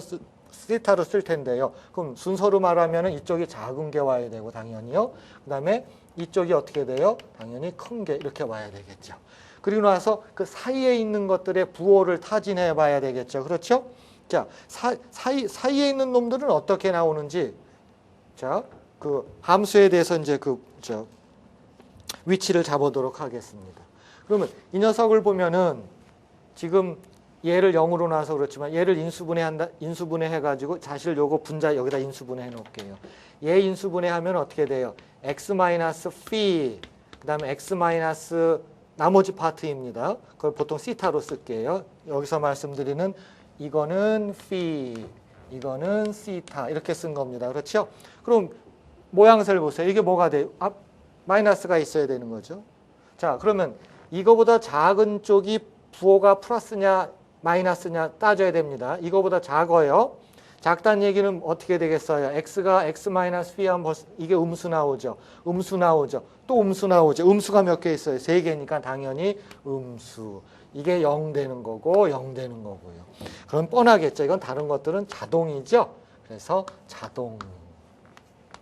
쓸 텐데요. 그럼 순서로 말하면 이쪽이 작은 게 와야 되고 당연히요. 그 다음에 이쪽이 어떻게 돼요? 당연히 큰 게 이렇게 와야 되겠죠. 그리고 나서 그 사이에 있는 것들의 부호를 타진해 봐야 되겠죠. 그렇죠? 자, 사이에 있는 놈들은 어떻게 나오는지, 자, 그 함수에 대해서 이제 위치를 잡아보도록 하겠습니다. 그러면 이 녀석을 보면은 지금 얘를 0으로 놔서 그렇지만 얘를 인수분해 해가지고 사실 요거 분자 여기다 인수분해 해놓을게요. 얘 인수분해하면 어떻게 돼요? x-phi, 그 다음에 x- 나머지 파트입니다. 그걸 보통 시타로 쓸게요. 여기서 말씀드리는 이거는 phi, 이거는 시타 이렇게 쓴 겁니다. 그렇죠? 그럼 모양새를 보세요. 이게 뭐가 돼요? 마이너스가 있어야 되는 거죠. 자, 그러면 이거보다 작은 쪽이 부호가 플러스냐 마이너스냐 따져야 됩니다. 이거보다 작아요. 작다는 얘기는 어떻게 되겠어요? x가 x-p 하면 벌써 이게 음수 나오죠. 음수 나오죠. 또 음수 나오죠. 음수가 몇 개 있어요? 3개니까 당연히 음수. 이게 0 되는 거고 0 되는 거고요. 그럼 뻔하겠죠. 이건 다른 것들은 자동이죠. 그래서 자동.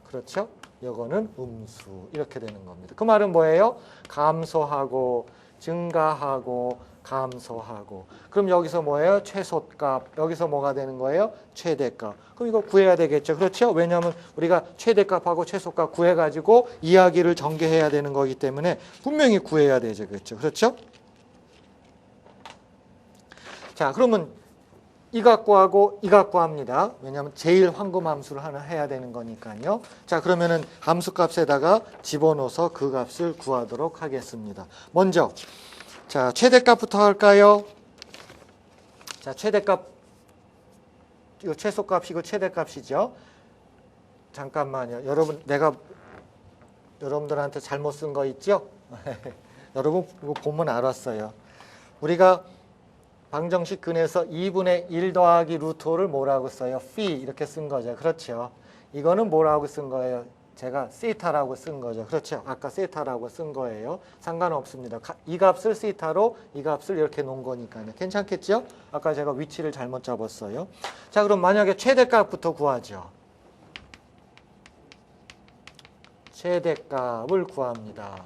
그렇죠? 이거는 음수. 이렇게 되는 겁니다. 그 말은 뭐예요? 감소하고 증가하고 감소하고. 그럼 여기서 뭐예요? 최소값. 여기서 뭐가 되는 거예요? 최대값. 그럼 이거 구해야 되겠죠. 그렇죠? 왜냐하면 우리가 최대값하고 최소값 구해가지고 이야기를 전개해야 되는 거기 때문에 분명히 구해야 되죠. 그렇죠? 자, 그러면 이 갖고 하고 이 갖고 합니다. 왜냐하면 제일 황금 함수를 하나 해야 되는 거니까요. 자, 그러면은 함수값에다가 집어넣어서 그 값을 구하도록 하겠습니다. 먼저 자, 최대값부터 할까요? 자, 최대값, 이거 최소값이고 최대값이죠. 잠깐만요. 여러분, 내가 여러분들한테 잘못 쓴 거 있죠? 여러분, 이거 보면 알았어요. 우리가 방정식 근에서 2분의 1 더하기 루트 5를 뭐라고 써요? phi 이렇게 쓴 거죠. 그렇죠. 이거는 뭐라고 쓴 거예요? 제가 시타라고 쓴 거죠. 그렇죠. 아까 시타라고 쓴 거예요. 상관없습니다. 이 값을 시타로 이 값을 이렇게 놓은 거니까요. 괜찮겠죠? 아까 제가 위치를 잘못 잡았어요. 자, 그럼 만약에 최대값부터 구하죠. 최대값을 구합니다.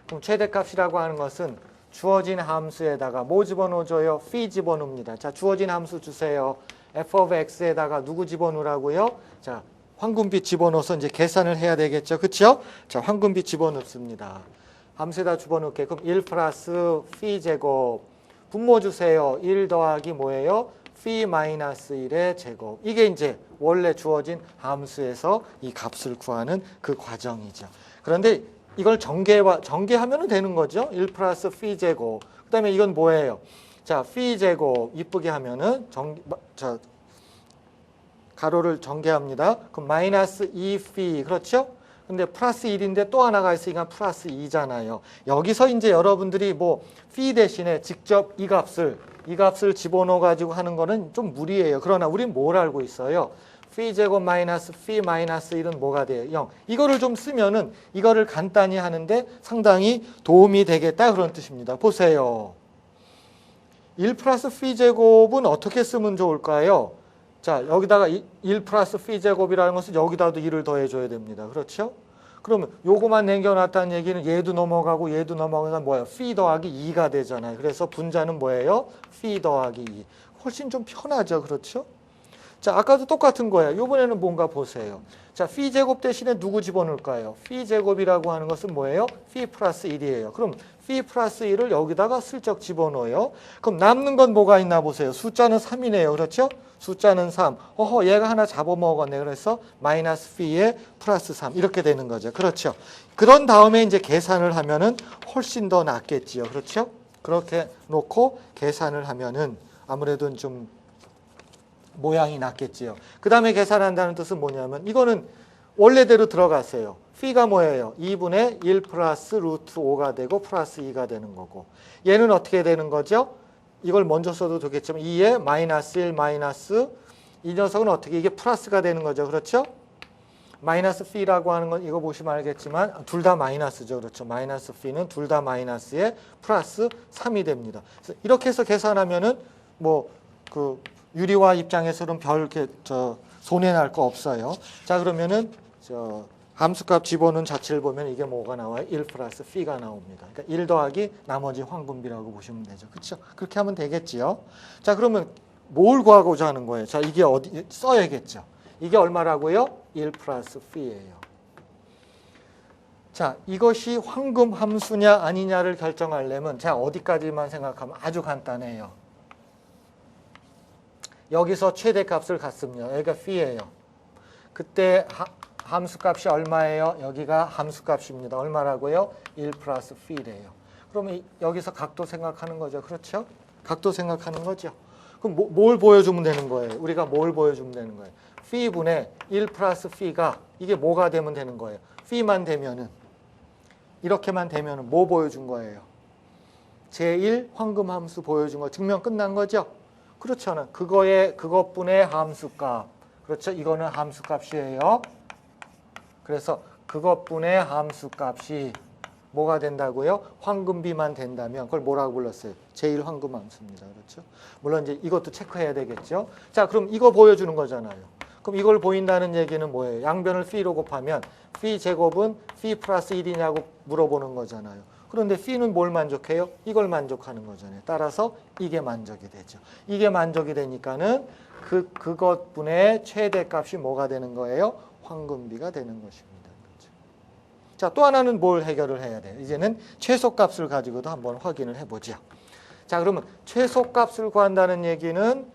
그럼 최대값이라고 하는 것은 주어진 함수에다가 뭐 집어넣어줘요? phi 집어넣습니다. 자, 주어진 함수 주세요. f of x에다가 누구 집어넣으라고요? 자, 황금빛 집어넣어서 이제 계산을 해야 되겠죠. 그렇죠? 자, 황금빛 집어넣습니다. 함수에다 집어넣게. 그럼 1 플러스 phi 제곱. 분모 주세요. 1 더하기 뭐예요? phi 마이너스 1의 제곱. 이게 이제 원래 주어진 함수에서 이 값을 구하는 그 과정이죠. 그런데 이걸 전개하면 되는 거죠. 1 플러스 phi 제곱. 그 다음에 이건 뭐예요? 자, phi 제곱 이쁘게 하면은 가로를 전개합니다. 그럼 마이너스 2 phi. 그렇죠? 근데 플러스 1인데 또 하나가 있으니까 플러스 2잖아요. 여기서 이제 여러분들이 뭐 phi 대신에 직접 이 값을 집어넣어 가지고 하는 거는 좀 무리예요. 그러나 우린 뭘 알고 있어요? phi 제곱 마이너스 phi 마이너스 1은 뭐가 돼요? 0. 이거를 좀 쓰면은 이거를 간단히 하는데 상당히 도움이 되겠다 그런 뜻입니다. 보세요. 1 플러스 phi 제곱은 어떻게 쓰면 좋을까요? 자, 여기다가 1 플러스 phi 제곱이라는 것은 여기다도 1을 더해줘야 됩니다. 그렇죠? 그러면 요거만 남겨놨다는 얘기는 얘도 넘어가고 얘도 넘어가면 뭐예요? phi 더하기 2가 되잖아요. 그래서 분자는 뭐예요? phi 더하기 2. 훨씬 좀 편하죠. 그렇죠? 자, 아까도 똑같은 거예요. 이번에는 뭔가 보세요. 자, phi 제곱 대신에 누구 집어넣을까요? phi 제곱이라고 하는 것은 뭐예요? phi 플러스 1이에요. 그럼 phi 플러스 1을 여기다가 슬쩍 집어넣어요. 그럼 남는 건 뭐가 있나 보세요. 숫자는 3이네요. 그렇죠? 숫자는 3. 어허, 얘가 하나 잡아먹었네. 그래서 마이너스 phi에 플러스 3. 이렇게 되는 거죠. 그렇죠? 그런 다음에 이제 계산을 하면은 훨씬 더 낫겠지요. 그렇죠? 그렇게 놓고 계산을 하면은 아무래도 좀 모양이 낫겠지요. 그 다음에 계산한다는 뜻은 뭐냐면 이거는 원래대로 들어갔어요. phi가 뭐예요? 2분의 1 플러스 루트 5가 되고 플러스 2가 되는 거고 얘는 어떻게 되는 거죠? 이걸 먼저 써도 되겠지만 2에 마이너스 1 마이너스 이 녀석은 어떻게 이게 플러스가 되는 거죠. 그렇죠? 마이너스 phi라고 하는 건 이거 보시면 알겠지만 둘 다 마이너스죠. 그렇죠? 마이너스 phi는 둘 다 마이너스에 플러스 3이 됩니다. 그래서 이렇게 해서 계산하면은 뭐 그 유리화 입장에서는 별 이렇게 손해 날 거 없어요. 자, 그러면은 함수값 집어넣은 자체를 보면 이게 뭐가 나와요? 1 플러스 phi가 나옵니다. 그러니까 1 더하기 나머지 황금비라고 보시면 되죠. 그렇죠? 그렇게 하면 되겠지요. 자, 그러면 뭘 구하고자 하는 거예요? 자, 이게 어디 써야겠죠. 이게 얼마라고요? 1 플러스 phi예요. 자, 이것이 황금 함수냐 아니냐를 결정하려면 자, 어디까지만 생각하면 아주 간단해요. 여기서 최대값을 갖습니다. 여기가 phi예요. 그때 함수값이 얼마예요? 여기가 함수값입니다. 얼마라고요? 1 플러스 phi래요. 그러면 여기서 각도 생각하는 거죠. 그렇죠? 각도 생각하는 거죠. 그럼 뭘 보여주면 되는 거예요? 우리가 뭘 보여주면 되는 거예요? phi분의 1 플러스 phi가 이게 뭐가 되면 되는 거예요? phi만 되면은 이렇게만 되면은 뭐 보여준 거예요? 제1 황금 함수 보여준 거 증명 끝난 거죠? 그렇잖아. 그것분의 함수값. 그렇죠? 이거는 함수값이에요. 그래서 그것분의 함수값이 뭐가 된다고요? 황금비만 된다면 그걸 뭐라고 불렀어요? 제1황금함수입니다. 그렇죠? 물론 이제 이것도 체크해야 되겠죠. 자, 그럼 이거 보여주는 거잖아요. 그럼 이걸 보인다는 얘기는 뭐예요? 양변을 p히로 곱하면 phi 제곱은 phi 플러스 1이냐고 물어보는 거잖아요. 그런데 phi는 뭘 만족해요? 이걸 만족하는 거잖아요. 따라서 이게 만족이 되죠. 이게 만족이 되니까는 그것분의 최대값이 뭐가 되는 거예요? 황금비가 되는 것입니다. 자, 또 하나는 뭘 해결을 해야 돼요? 이제는 최소값을 가지고도 한번 확인을 해보죠. 자, 그러면 최소값을 구한다는 얘기는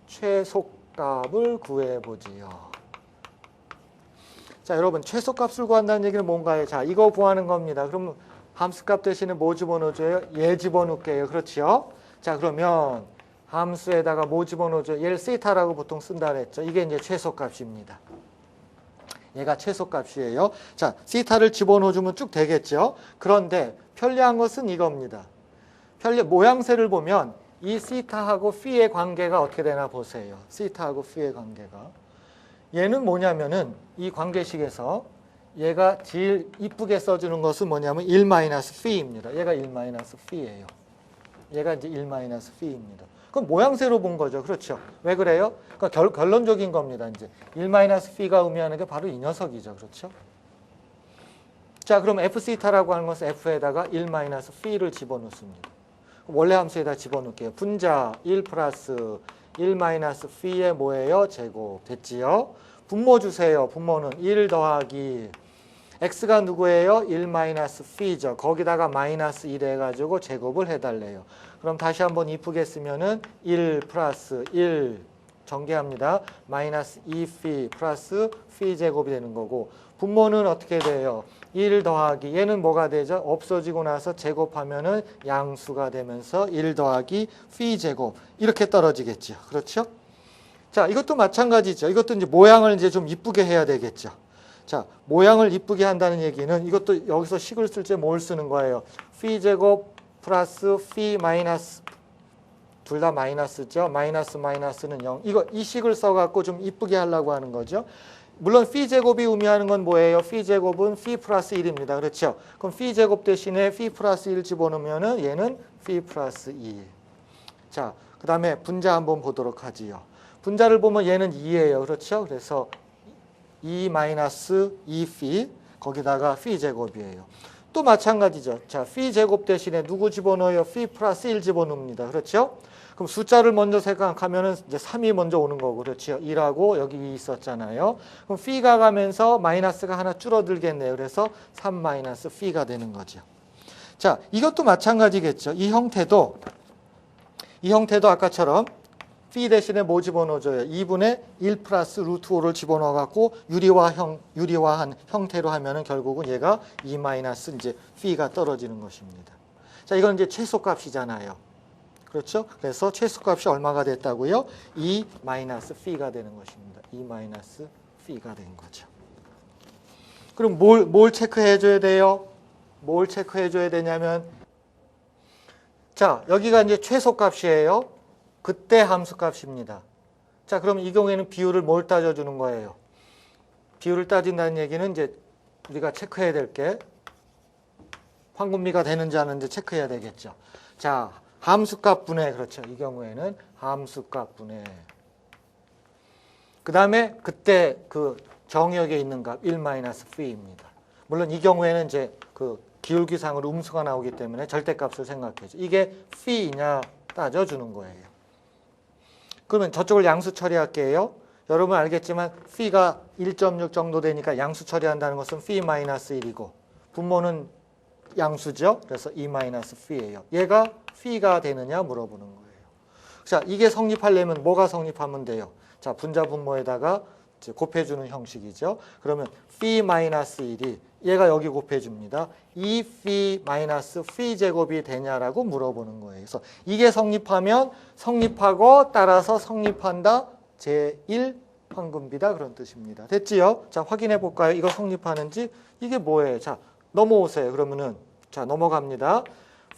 최소값을 구해보지요. 자, 여러분 최소값을 구한다는 얘기는 뭔가요? 자, 이거 구하는 겁니다. 그럼 함수값 대신에 뭐 집어넣어줘요? 얘 집어넣을게요. 그렇죠? 자, 그러면 함수에다가 뭐 집어넣어줘요? 얘를 시타라고 보통 쓴다 그랬죠. 이게 이제 최소값입니다. 얘가 최소값이에요. 자, 시타를 집어넣어주면 쭉 되겠죠. 그런데 편리한 것은 이겁니다. 모양새를 보면 이 시타하고 피의 관계가 어떻게 되나 보세요. 시타하고 피의 관계가. 얘는 뭐냐면은 이 관계식에서 얘가 제일 이쁘게 써주는 것은 뭐냐면 1-P입니다. 얘가 1-P예요. 얘가 이제 1-P입니다. 그럼 모양새로 본 거죠. 그렇죠. 왜 그래요? 그러니까 결론적인 겁니다. 이제 1-P가 의미하는 게 바로 이 녀석이죠. 그렇죠? 자, 그럼 F시타라고 하는 것은 F에다가 1-P를 집어넣습니다. 원래 함수에다 집어넣을게요. 분자 1 플러스 1-P의 뭐예요? 제곱. 됐지요? 분모 주세요. 분모는 1 더하기 x가 누구예요? 1-P죠. 거기다가 마이너스 1 해가지고 제곱을 해달래요. 그럼 다시 한번 이쁘게 쓰면은 1 플러스 1 전개합니다. 마이너스 2phi 플러스 phi 제곱이 되는 거고 분모는 어떻게 돼요? 1 더하기 얘는 뭐가 되죠? 없어지고 나서 제곱하면은 양수가 되면서 1 더하기 phi 제곱 이렇게 떨어지겠죠. 그렇죠? 자, 이것도 마찬가지죠. 이것도 이제 모양을 이제 좀 이쁘게 해야 되겠죠. 자, 모양을 이쁘게 한다는 얘기는 이것도 여기서 식을 쓸 때 뭘 쓰는 거예요? phi 제곱 플러스 phi 마이너스 둘 다 마이너스죠. 마이너스는 0. 이 식을 써갖고 좀 이쁘게 하려고 하는 거죠. 물론 phi 제곱이 의미하는 건 뭐예요? phi 제곱은 phi 플러스 1입니다. 그렇죠? 그럼 phi 제곱 대신에 phi 플러스 1 집어넣으면은 얘는 phi 플러스 2. 자, 그 다음에 분자 한번 보도록 하지요. 분자를 보면 얘는 2예요. 그렇죠? 그래서 2-2phi 거기다가 phi 제곱이에요. 또 마찬가지죠. 자, phi 제곱 대신에 누구 집어넣어요? phi 플러스 1 집어넣습니다. 그렇죠? 그럼 숫자를 먼저 생각하면은 이제 3이 먼저 오는 거고, 그렇죠? 2라고 여기 2 있었잖아요. 그럼 phi가 가면서 마이너스가 하나 줄어들겠네요. 그래서 3-phi가 되는 거죠. 자, 이것도 마찬가지겠죠. 이 형태도 아까처럼 phi 대신에 뭐 집어넣어줘요? 2분의 1 플러스 루트 5를 집어넣어갖고 유리화한 형태로 하면은 결국은 얘가 2 마이너스 이제 phi가 떨어지는 것입니다. 자, 이건 이제 최소값이잖아요. 그렇죠? 그래서 최소값이 얼마가 됐다고요? 2 마이너스 phi가 되는 것입니다. 2 마이너스 phi가 된 거죠. 그럼 뭘 체크해줘야 돼요? 뭘 체크해줘야 되냐면, 자, 여기가 이제 최소값이에요. 그때 함수값입니다. 자, 그럼 이 경우에는 비율을 뭘 따져주는 거예요? 비율을 따진다는 얘기는 이제 우리가 체크해야 될 게 황금비가 되는지 안 되는지 체크해야 되겠죠. 자, 함수값 분해, 그렇죠. 이 경우에는 함수값 분해. 그 다음에 그때 그 정역에 있는 값 1-phi입니다. 물론 이 경우에는 이제 그 기울기상으로 음수가 나오기 때문에 절대값을 생각해죠. 이게 phi냐 따져주는 거예요. 그러면 저쪽을 양수 처리할게요. 여러분 알겠지만 phi가 1.6 정도 되니까 양수 처리한다는 것은 phi-1이고 분모는 양수죠. 그래서 2-phi예요. 얘가 phi가 되느냐 물어보는 거예요. 자, 이게 성립하려면 뭐가 성립하면 돼요? 자, 분자 분모에다가 이제 곱해주는 형식이죠. 그러면 phi-1이 얘가 여기 곱해줍니다. 이 phi 제곱이 되냐라고 물어보는 거예요. 그래서 이게 성립하면 성립하고 따라서 성립한다. 제1 황금비다 그런 뜻입니다. 됐지요? 자, 확인해 볼까요? 이거 성립하는지. 이게 뭐예요? 자, 넘어오세요. 그러면은 자, 넘어갑니다.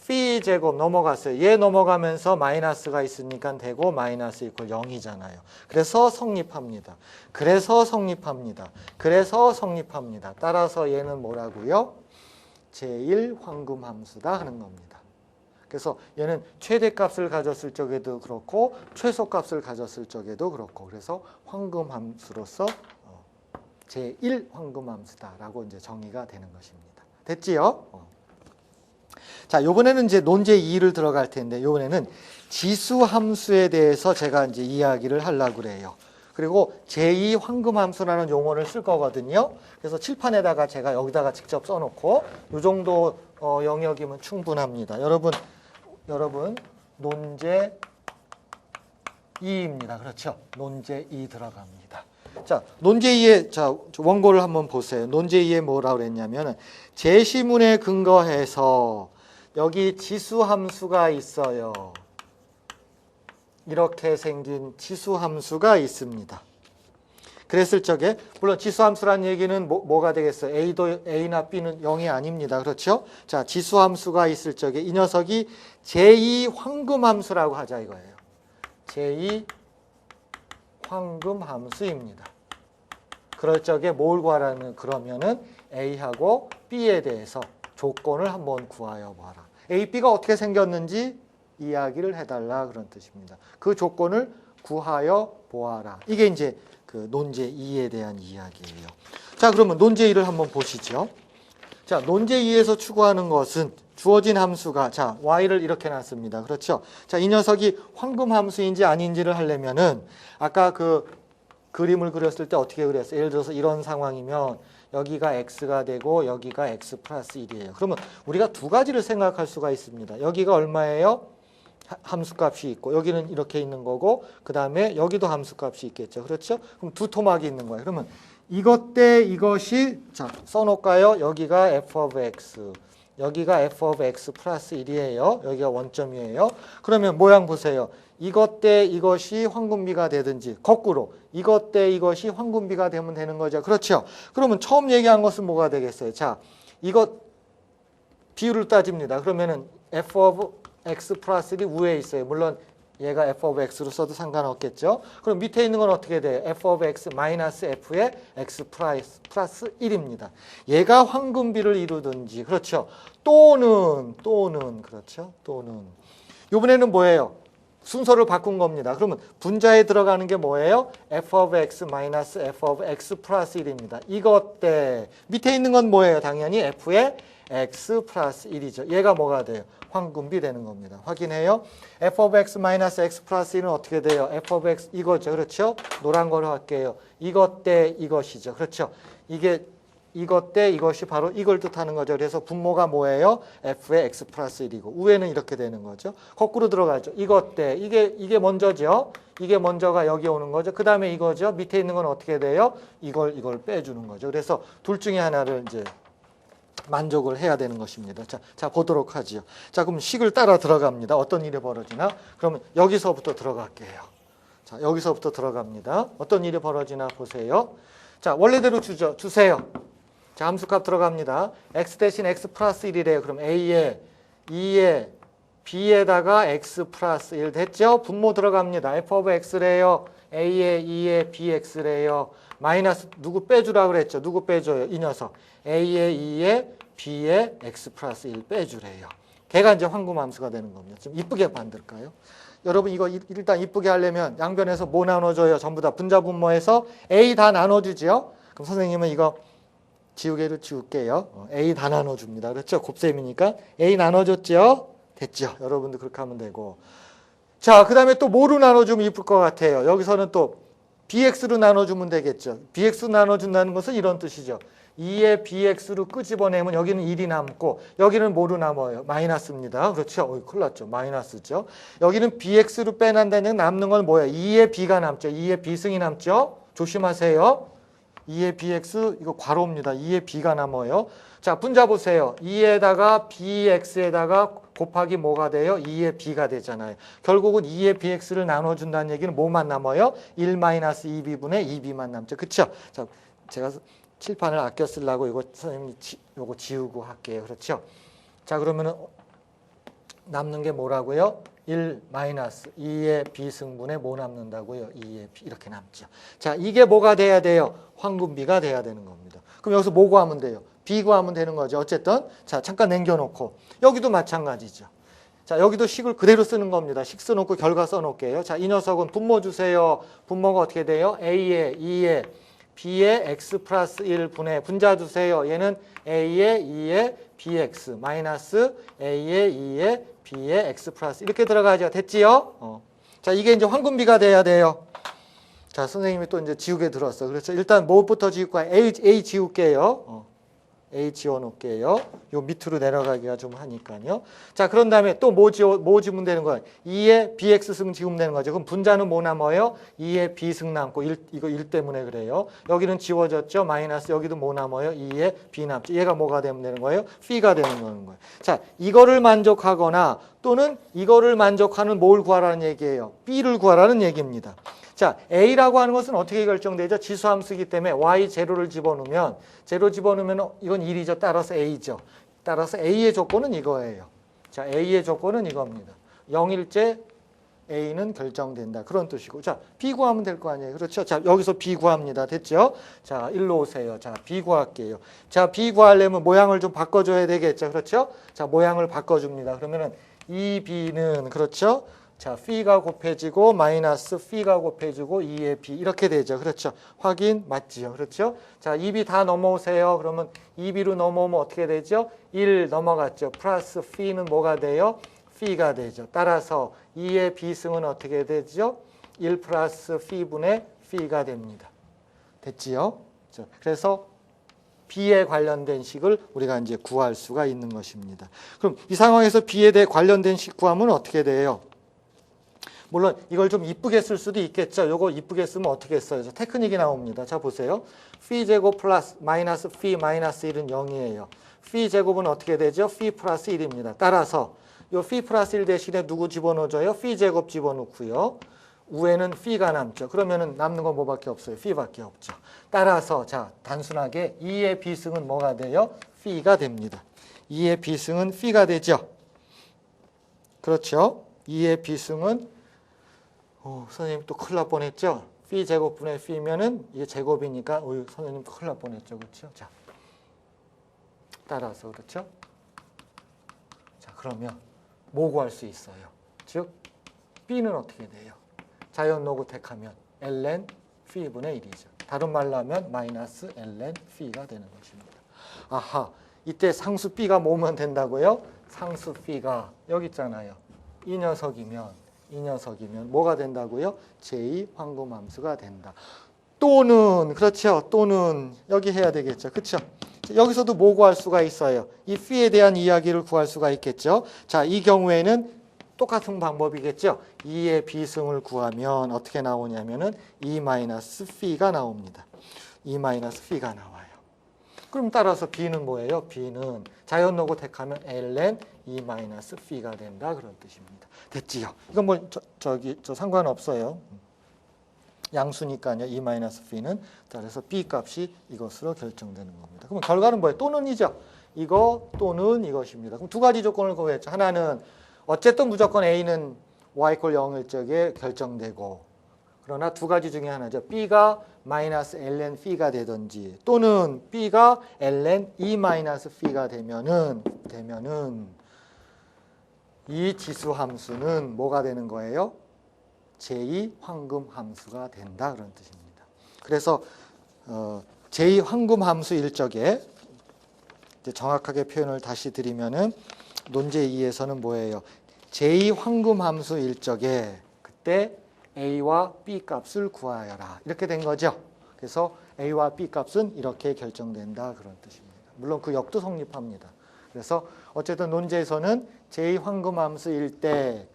phi 제곱 넘어갔어요. 얘 넘어가면서 마이너스가 있으니까 되고 마이너스 이퀄 0이잖아요. 그래서 성립합니다. 그래서 성립합니다. 그래서 성립합니다. 따라서 얘는 뭐라고요? 제1 황금 함수다 하는 겁니다. 그래서 얘는 최대값을 가졌을 적에도 그렇고 최소값을 가졌을 적에도 그렇고 그래서 황금 함수로서 제1 황금 함수다라고 이제 정의가 되는 것입니다. 됐지요? 자, 요번에는 이제 논제 2를 들어갈 텐데 요번에는 지수 함수에 대해서 제가 이제 이야기를 하려고 그래요. 그리고 제2 황금 함수라는 용어를 쓸 거거든요. 그래서 칠판에다가 제가 여기다가 직접 써놓고 요 정도 영역이면 충분합니다. 여러분 논제 2입니다. 그렇죠? 논제 2 들어갑니다. 자, 논제 2의 자, 원고를 한번 보세요. 논제 2에 뭐라고 그랬냐면은 제시문에 근거해서 여기 지수 함수가 있어요. 이렇게 생긴 지수 함수가 있습니다. 그랬을 적에 물론 지수 함수란 얘기는 뭐가 되겠어요? A나 B는 0이 아닙니다. 그렇죠? 자, 지수 함수가 있을 적에 이 녀석이 제2 황금 함수라고 하자 이거예요. 제2 황금 함수입니다. 그럴 적에 뭘 구하라는 그러면은 A하고 B에 대해서 조건을 한번 구하여 봐라. A, B가 어떻게 생겼는지 이야기를 해달라 그런 뜻입니다. 그 조건을 구하여 보아라. 이게 이제 그 논제 2에 대한 이야기예요. 자, 그러면 논제 2를 한번 보시죠. 자, 논제 2에서 추구하는 것은 주어진 함수가 자, y를 이렇게 놨습니다. 그렇죠? 자, 이 녀석이 황금 함수인지 아닌지를 하려면은 아까 그 그림을 그렸을 때 어떻게 그렸어요? 예를 들어서 이런 상황이면 여기가 x가 되고 여기가 x 플러스 1이에요. 그러면 우리가 두 가지를 생각할 수가 있습니다. 여기가 얼마예요? 함수값이 있고 여기는 이렇게 있는 거고 그 다음에 여기도 함수값이 있겠죠. 그렇죠? 그럼 두 토막이 있는 거예요. 그러면 이것 대 이것이 자 써놓을까요? 여기가 f of x 여기가 f of x 플러스 1이에요. 여기가 원점이에요. 그러면 모양 보세요. 이것 대 이것이 황금비가 되든지 거꾸로 이것 대 이것이 황금비가 되면 되는 거죠. 그렇죠? 그러면 처음 얘기한 것은 뭐가 되겠어요? 자, 이것 비율을 따집니다. 그러면은 f of x 플러스 1이 위에 있어요. 물론 얘가 f of x로 써도 상관없겠죠. 그럼 밑에 있는 건 어떻게 돼요? f of x 마이너스 f의 x 플러스 1입니다. 얘가 황금비를 이루든지 그렇죠. 또는 그렇죠. 또는 이번에는 뭐예요? 순서를 바꾼 겁니다. 그러면 분자에 들어가는 게 뭐예요? f of x 마이너스 f of x 플러스 1입니다. 이것 때 밑에 있는 건 뭐예요? 당연히 f의 x 플러스 1이죠. 얘가 뭐가 돼요? 황금비 되는 겁니다. 확인해요. f of x 마이너스 x 플러스 1은 어떻게 돼요? f of x 이거죠. 그렇죠? 노란 거로 할게요. 이것 대 이것이죠. 그렇죠? 이게 이것 대 이것이 바로 이걸 뜻하는 거죠. 그래서 분모가 뭐예요? f의 x 플러스 1이고 위에는 이렇게 되는 거죠. 거꾸로 들어가죠. 이것 대 이게 먼저죠. 이게 먼저가 여기 오는 거죠. 그 다음에 이거죠. 밑에 있는 건 어떻게 돼요? 이걸 빼주는 거죠. 그래서 둘 중에 하나를 이제 만족을 해야 되는 것입니다. 자 보도록 하지요. 자, 그럼 식을 따라 들어갑니다. 어떤 일이 벌어지나? 그러면 여기서부터 들어갈게요. 자, 여기서부터 들어갑니다. 어떤 일이 벌어지나 보세요. 자, 원래대로 주세요. 자, 함수값 들어갑니다. x 대신 x 플러스 1이래요. 그럼 a에 2에 b에다가 x 플러스 1 됐죠? 분모 들어갑니다. f of x래요. a에 2에 bx래요. 마이너스 누구 빼주라 그랬죠? 누구 빼줘요? 이 녀석. a에 2에 b에 x 플러스 1 빼주래요. 걔가 이제 황금 함수가 되는 겁니다. 좀 이쁘게 만들까요? 여러분 이거 일단 이쁘게 하려면 양변에서 뭐 나눠줘요? 전부 다 분자 분모해서 a 다 나눠주죠? 그럼 선생님은 이거 지우개를 지울게요. a 다 나눠줍니다. 그렇죠? 곱셈이니까 a 나눠줬죠? 됐죠? 여러분도 그렇게 하면 되고. 자, 그 다음에 또 뭐로 나눠주면 이쁠 것 같아요? 여기서는 또 bx로 나눠주면 되겠죠. bx로 나눠준다는 것은 이런 뜻이죠. 2의 bx로 끄집어내면 여기는 1이 남고 여기는 뭐로 남아요? 마이너스입니다. 그렇죠? 큰일 났죠. 마이너스죠. 여기는 bx로 빼낸다는 남는 건 뭐예요? 2의 b가 남죠. 2의 b승이 남죠. 조심하세요. 2의 bx 이거 괄호입니다. 2의 b가 남아요. 자, 분자 보세요. 2에다가 bx에다가 곱하기 뭐가 돼요? 2의 b가 되잖아요. 결국은 2의 bx를 나눠준다는 얘기는 뭐만 남아요? 1-2b분의 2b만 남죠. 그렇죠? 자, 제가 칠판을 아껴 쓰려고 이거 선생님이 요거 지우고 할게요. 그렇죠? 자, 그러면은 남는 게 뭐라고요? 1 마이너스 2의 비승분에 뭐 남는다고요? 2의 B 이렇게 남죠. 자, 이게 뭐가 돼야 돼요? 황금비가 돼야 되는 겁니다. 그럼 여기서 뭐 구하면 돼요? B 구하면 되는 거죠. 어쨌든 자, 잠깐 남겨놓고 여기도 마찬가지죠. 자, 여기도 식을 그대로 쓰는 겁니다. 식 써놓고 결과 써놓을게요. 자, 이 녀석은 분모 주세요. 분모가 어떻게 돼요? A에 2에 B에 X 플러스 1분의 분자 주세요. 얘는 A에 2에 BX 마이너스 A에 2에 B에 X 플러스 이렇게 들어가죠. 됐지요? 자, 이게 이제 황금비가 돼야 돼요. 자, 선생님이 또 이제 지우개 들었어. 그렇죠. 일단 뭐부터 지울까요? A 지울게요. A 지워놓을게요. 요 밑으로 내려가기가 좀 하니까요. 자, 그런 다음에 또 뭐 지우면 되는 거예요? 2에 BX승 지우면 되는 거죠. 그럼 분자는 뭐 남아요? 2에 B승 남고 이거 1 때문에 그래요. 여기는 지워졌죠. 마이너스 여기도 뭐 남아요? 2에 B 남죠. 얘가 뭐가 되면 되는 거예요? P가 되는 거예요. 자, 이거를 만족하거나 또는 이거를 만족하는 뭘 구하라는 얘기예요? B를 구하라는 얘기입니다. 자, A라고 하는 것은 어떻게 결정되죠? 지수함수이기 때문에 Y 제로를 집어넣으면 이건 1이죠. 따라서 A죠. 따라서 A의 조건은 이거예요. 자, A의 조건은 이겁니다. 0일째 A는 결정된다. 그런 뜻이고. 자, B 구하면 될 거 아니에요. 그렇죠? 자, 여기서 B 구합니다. 됐죠? 자, 일로 오세요. 자, B 구할게요. 자, B 구하려면 모양을 좀 바꿔줘야 되겠죠. 그렇죠? 자, 모양을 바꿔줍니다. 그러면은 이 B는 그렇죠? 자, P가 곱해지고 마이너스 P가 곱해지고 2의 B 이렇게 되죠. 그렇죠. 확인 맞지요. 그렇죠. 자, 2B 다 넘어오세요. 그러면 2B로 넘어오면 어떻게 되죠? 1 넘어갔죠. 플러스 P는 뭐가 돼요? P가 되죠. 따라서 2의 B승은 어떻게 되죠? 1 플러스 P분의 P가 됩니다. 됐지요? 그래서 B에 관련된 식을 우리가 이제 구할 수가 있는 것입니다. 그럼 이 상황에서 B에 대해 관련된 식 구하면 어떻게 돼요? 물론 이걸 좀 이쁘게 쓸 수도 있겠죠. 요거 이쁘게 쓰면 어떻게 써요? 테크닉이 나옵니다. 자, 보세요. phi 제곱 플러스 마이너스 phi 마이너스 1은 0이에요. phi 제곱은 어떻게 되죠? phi 플러스 1입니다. 따라서 요 phi 플러스 1 대신에 누구 집어넣어줘요? phi 제곱 집어넣고요. 우에는 phi가 남죠. 그러면은 남는 건 뭐밖에 없어요? phi밖에 없죠. 따라서 자, 단순하게 2의 b승은 뭐가 돼요? phi가 됩니다. 2의 b승은 phi가 되죠. 그렇죠? 2의 b승은 선생님 또 큰일 날 뻔했죠. phi 제곱분의 phi면은 이게 제곱이니까 선생님 큰일 날 뻔했죠. 그렇죠? 자, 따라서 그렇죠? 자, 그러면 뭐 구할 수 있어요? 즉 b는 어떻게 돼요? 자연 노구택하면 ln phi분의 1이죠. 다른 말로 하면 마이너스 ln phi가 되는 것입니다. 아하, 이때 상수 b가 뭐면 된다고요? 상수 b가 여기 있잖아요. 이 녀석이면 뭐가 된다고요? 제2황금함수가 된다. 또는 그렇죠. 또는 여기 해야 되겠죠. 그렇죠? 여기서도 뭐 구할 수가 있어요? 이 phi에 대한 이야기를 구할 수가 있겠죠. 자, 이 경우에는 똑같은 방법이겠죠. 2의 b승을 구하면 어떻게 나오냐면은 2-phi가 나옵니다. 2-phi가 나와요. 그럼 따라서 b는 뭐예요? b는 자연노고 택하면 ln 2-phi가 된다. 그런 뜻입니다. 됐지요? 이건 뭐 저 상관없어요. 양수니까요. 2-phi는 따라서 b 값이 이것으로 결정되는 겁니다. 그럼 결과는 뭐예요? 또는이죠. 이거 또는 이것입니다. 그럼 두 가지 조건을 구했죠. 하나는 어쨌든 무조건 a는 y = 0일 적에 결정되고, 그러나 두 가지 중에 하나죠. b가 마이너스 ln phi가 되든지 또는 b가 ln 2-phi가 되면은 이 지수 함수는 뭐가 되는 거예요? 제2황금함수가 된다. 그런 뜻입니다. 그래서 제2황금함수일 적에 정확하게 표현을 다시 드리면은 논제 2에서는 뭐예요? 제2황금함수일 적에 그때 A와 B 값을 구하여라. 이렇게 된 거죠. 그래서 A와 B 값은 이렇게 결정된다. 그런 뜻입니다. 물론 그 역도 성립합니다. 그래서 어쨌든 논제에서는 제2황금함수일 때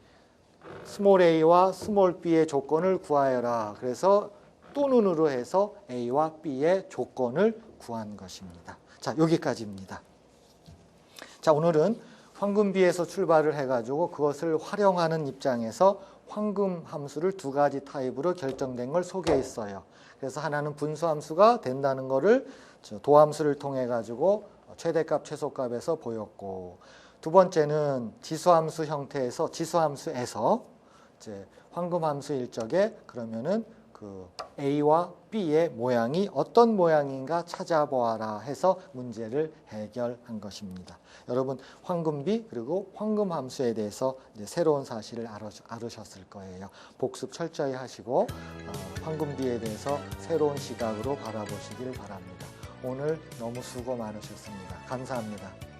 스몰 a와 스몰 b의 조건을 구하여라. 그래서 또는으로 해서 A와 B의 조건을 구한 것입니다. 자, 여기까지입니다. 자, 오늘은 황금비에서 출발을 해가지고 그것을 활용하는 입장에서 황금 함수를 두 가지 타입으로 결정된 걸 소개했어요. 그래서 하나는 분수함수가 된다는 것을 도함수를 통해 가지고 최대값, 최소값에서 보였고, 두 번째는 지수함수 형태에서 이제 황금함수일 적에 그러면은 그 A와 B의 모양이 어떤 모양인가 찾아보아라 해서 문제를 해결한 것입니다. 여러분 황금비 그리고 황금함수에 대해서 이제 새로운 사실을 알으셨을 거예요. 복습 철저히 하시고 황금비에 대해서 새로운 시각으로 바라보시길 바랍니다. 오늘 너무 수고 많으셨습니다. 감사합니다.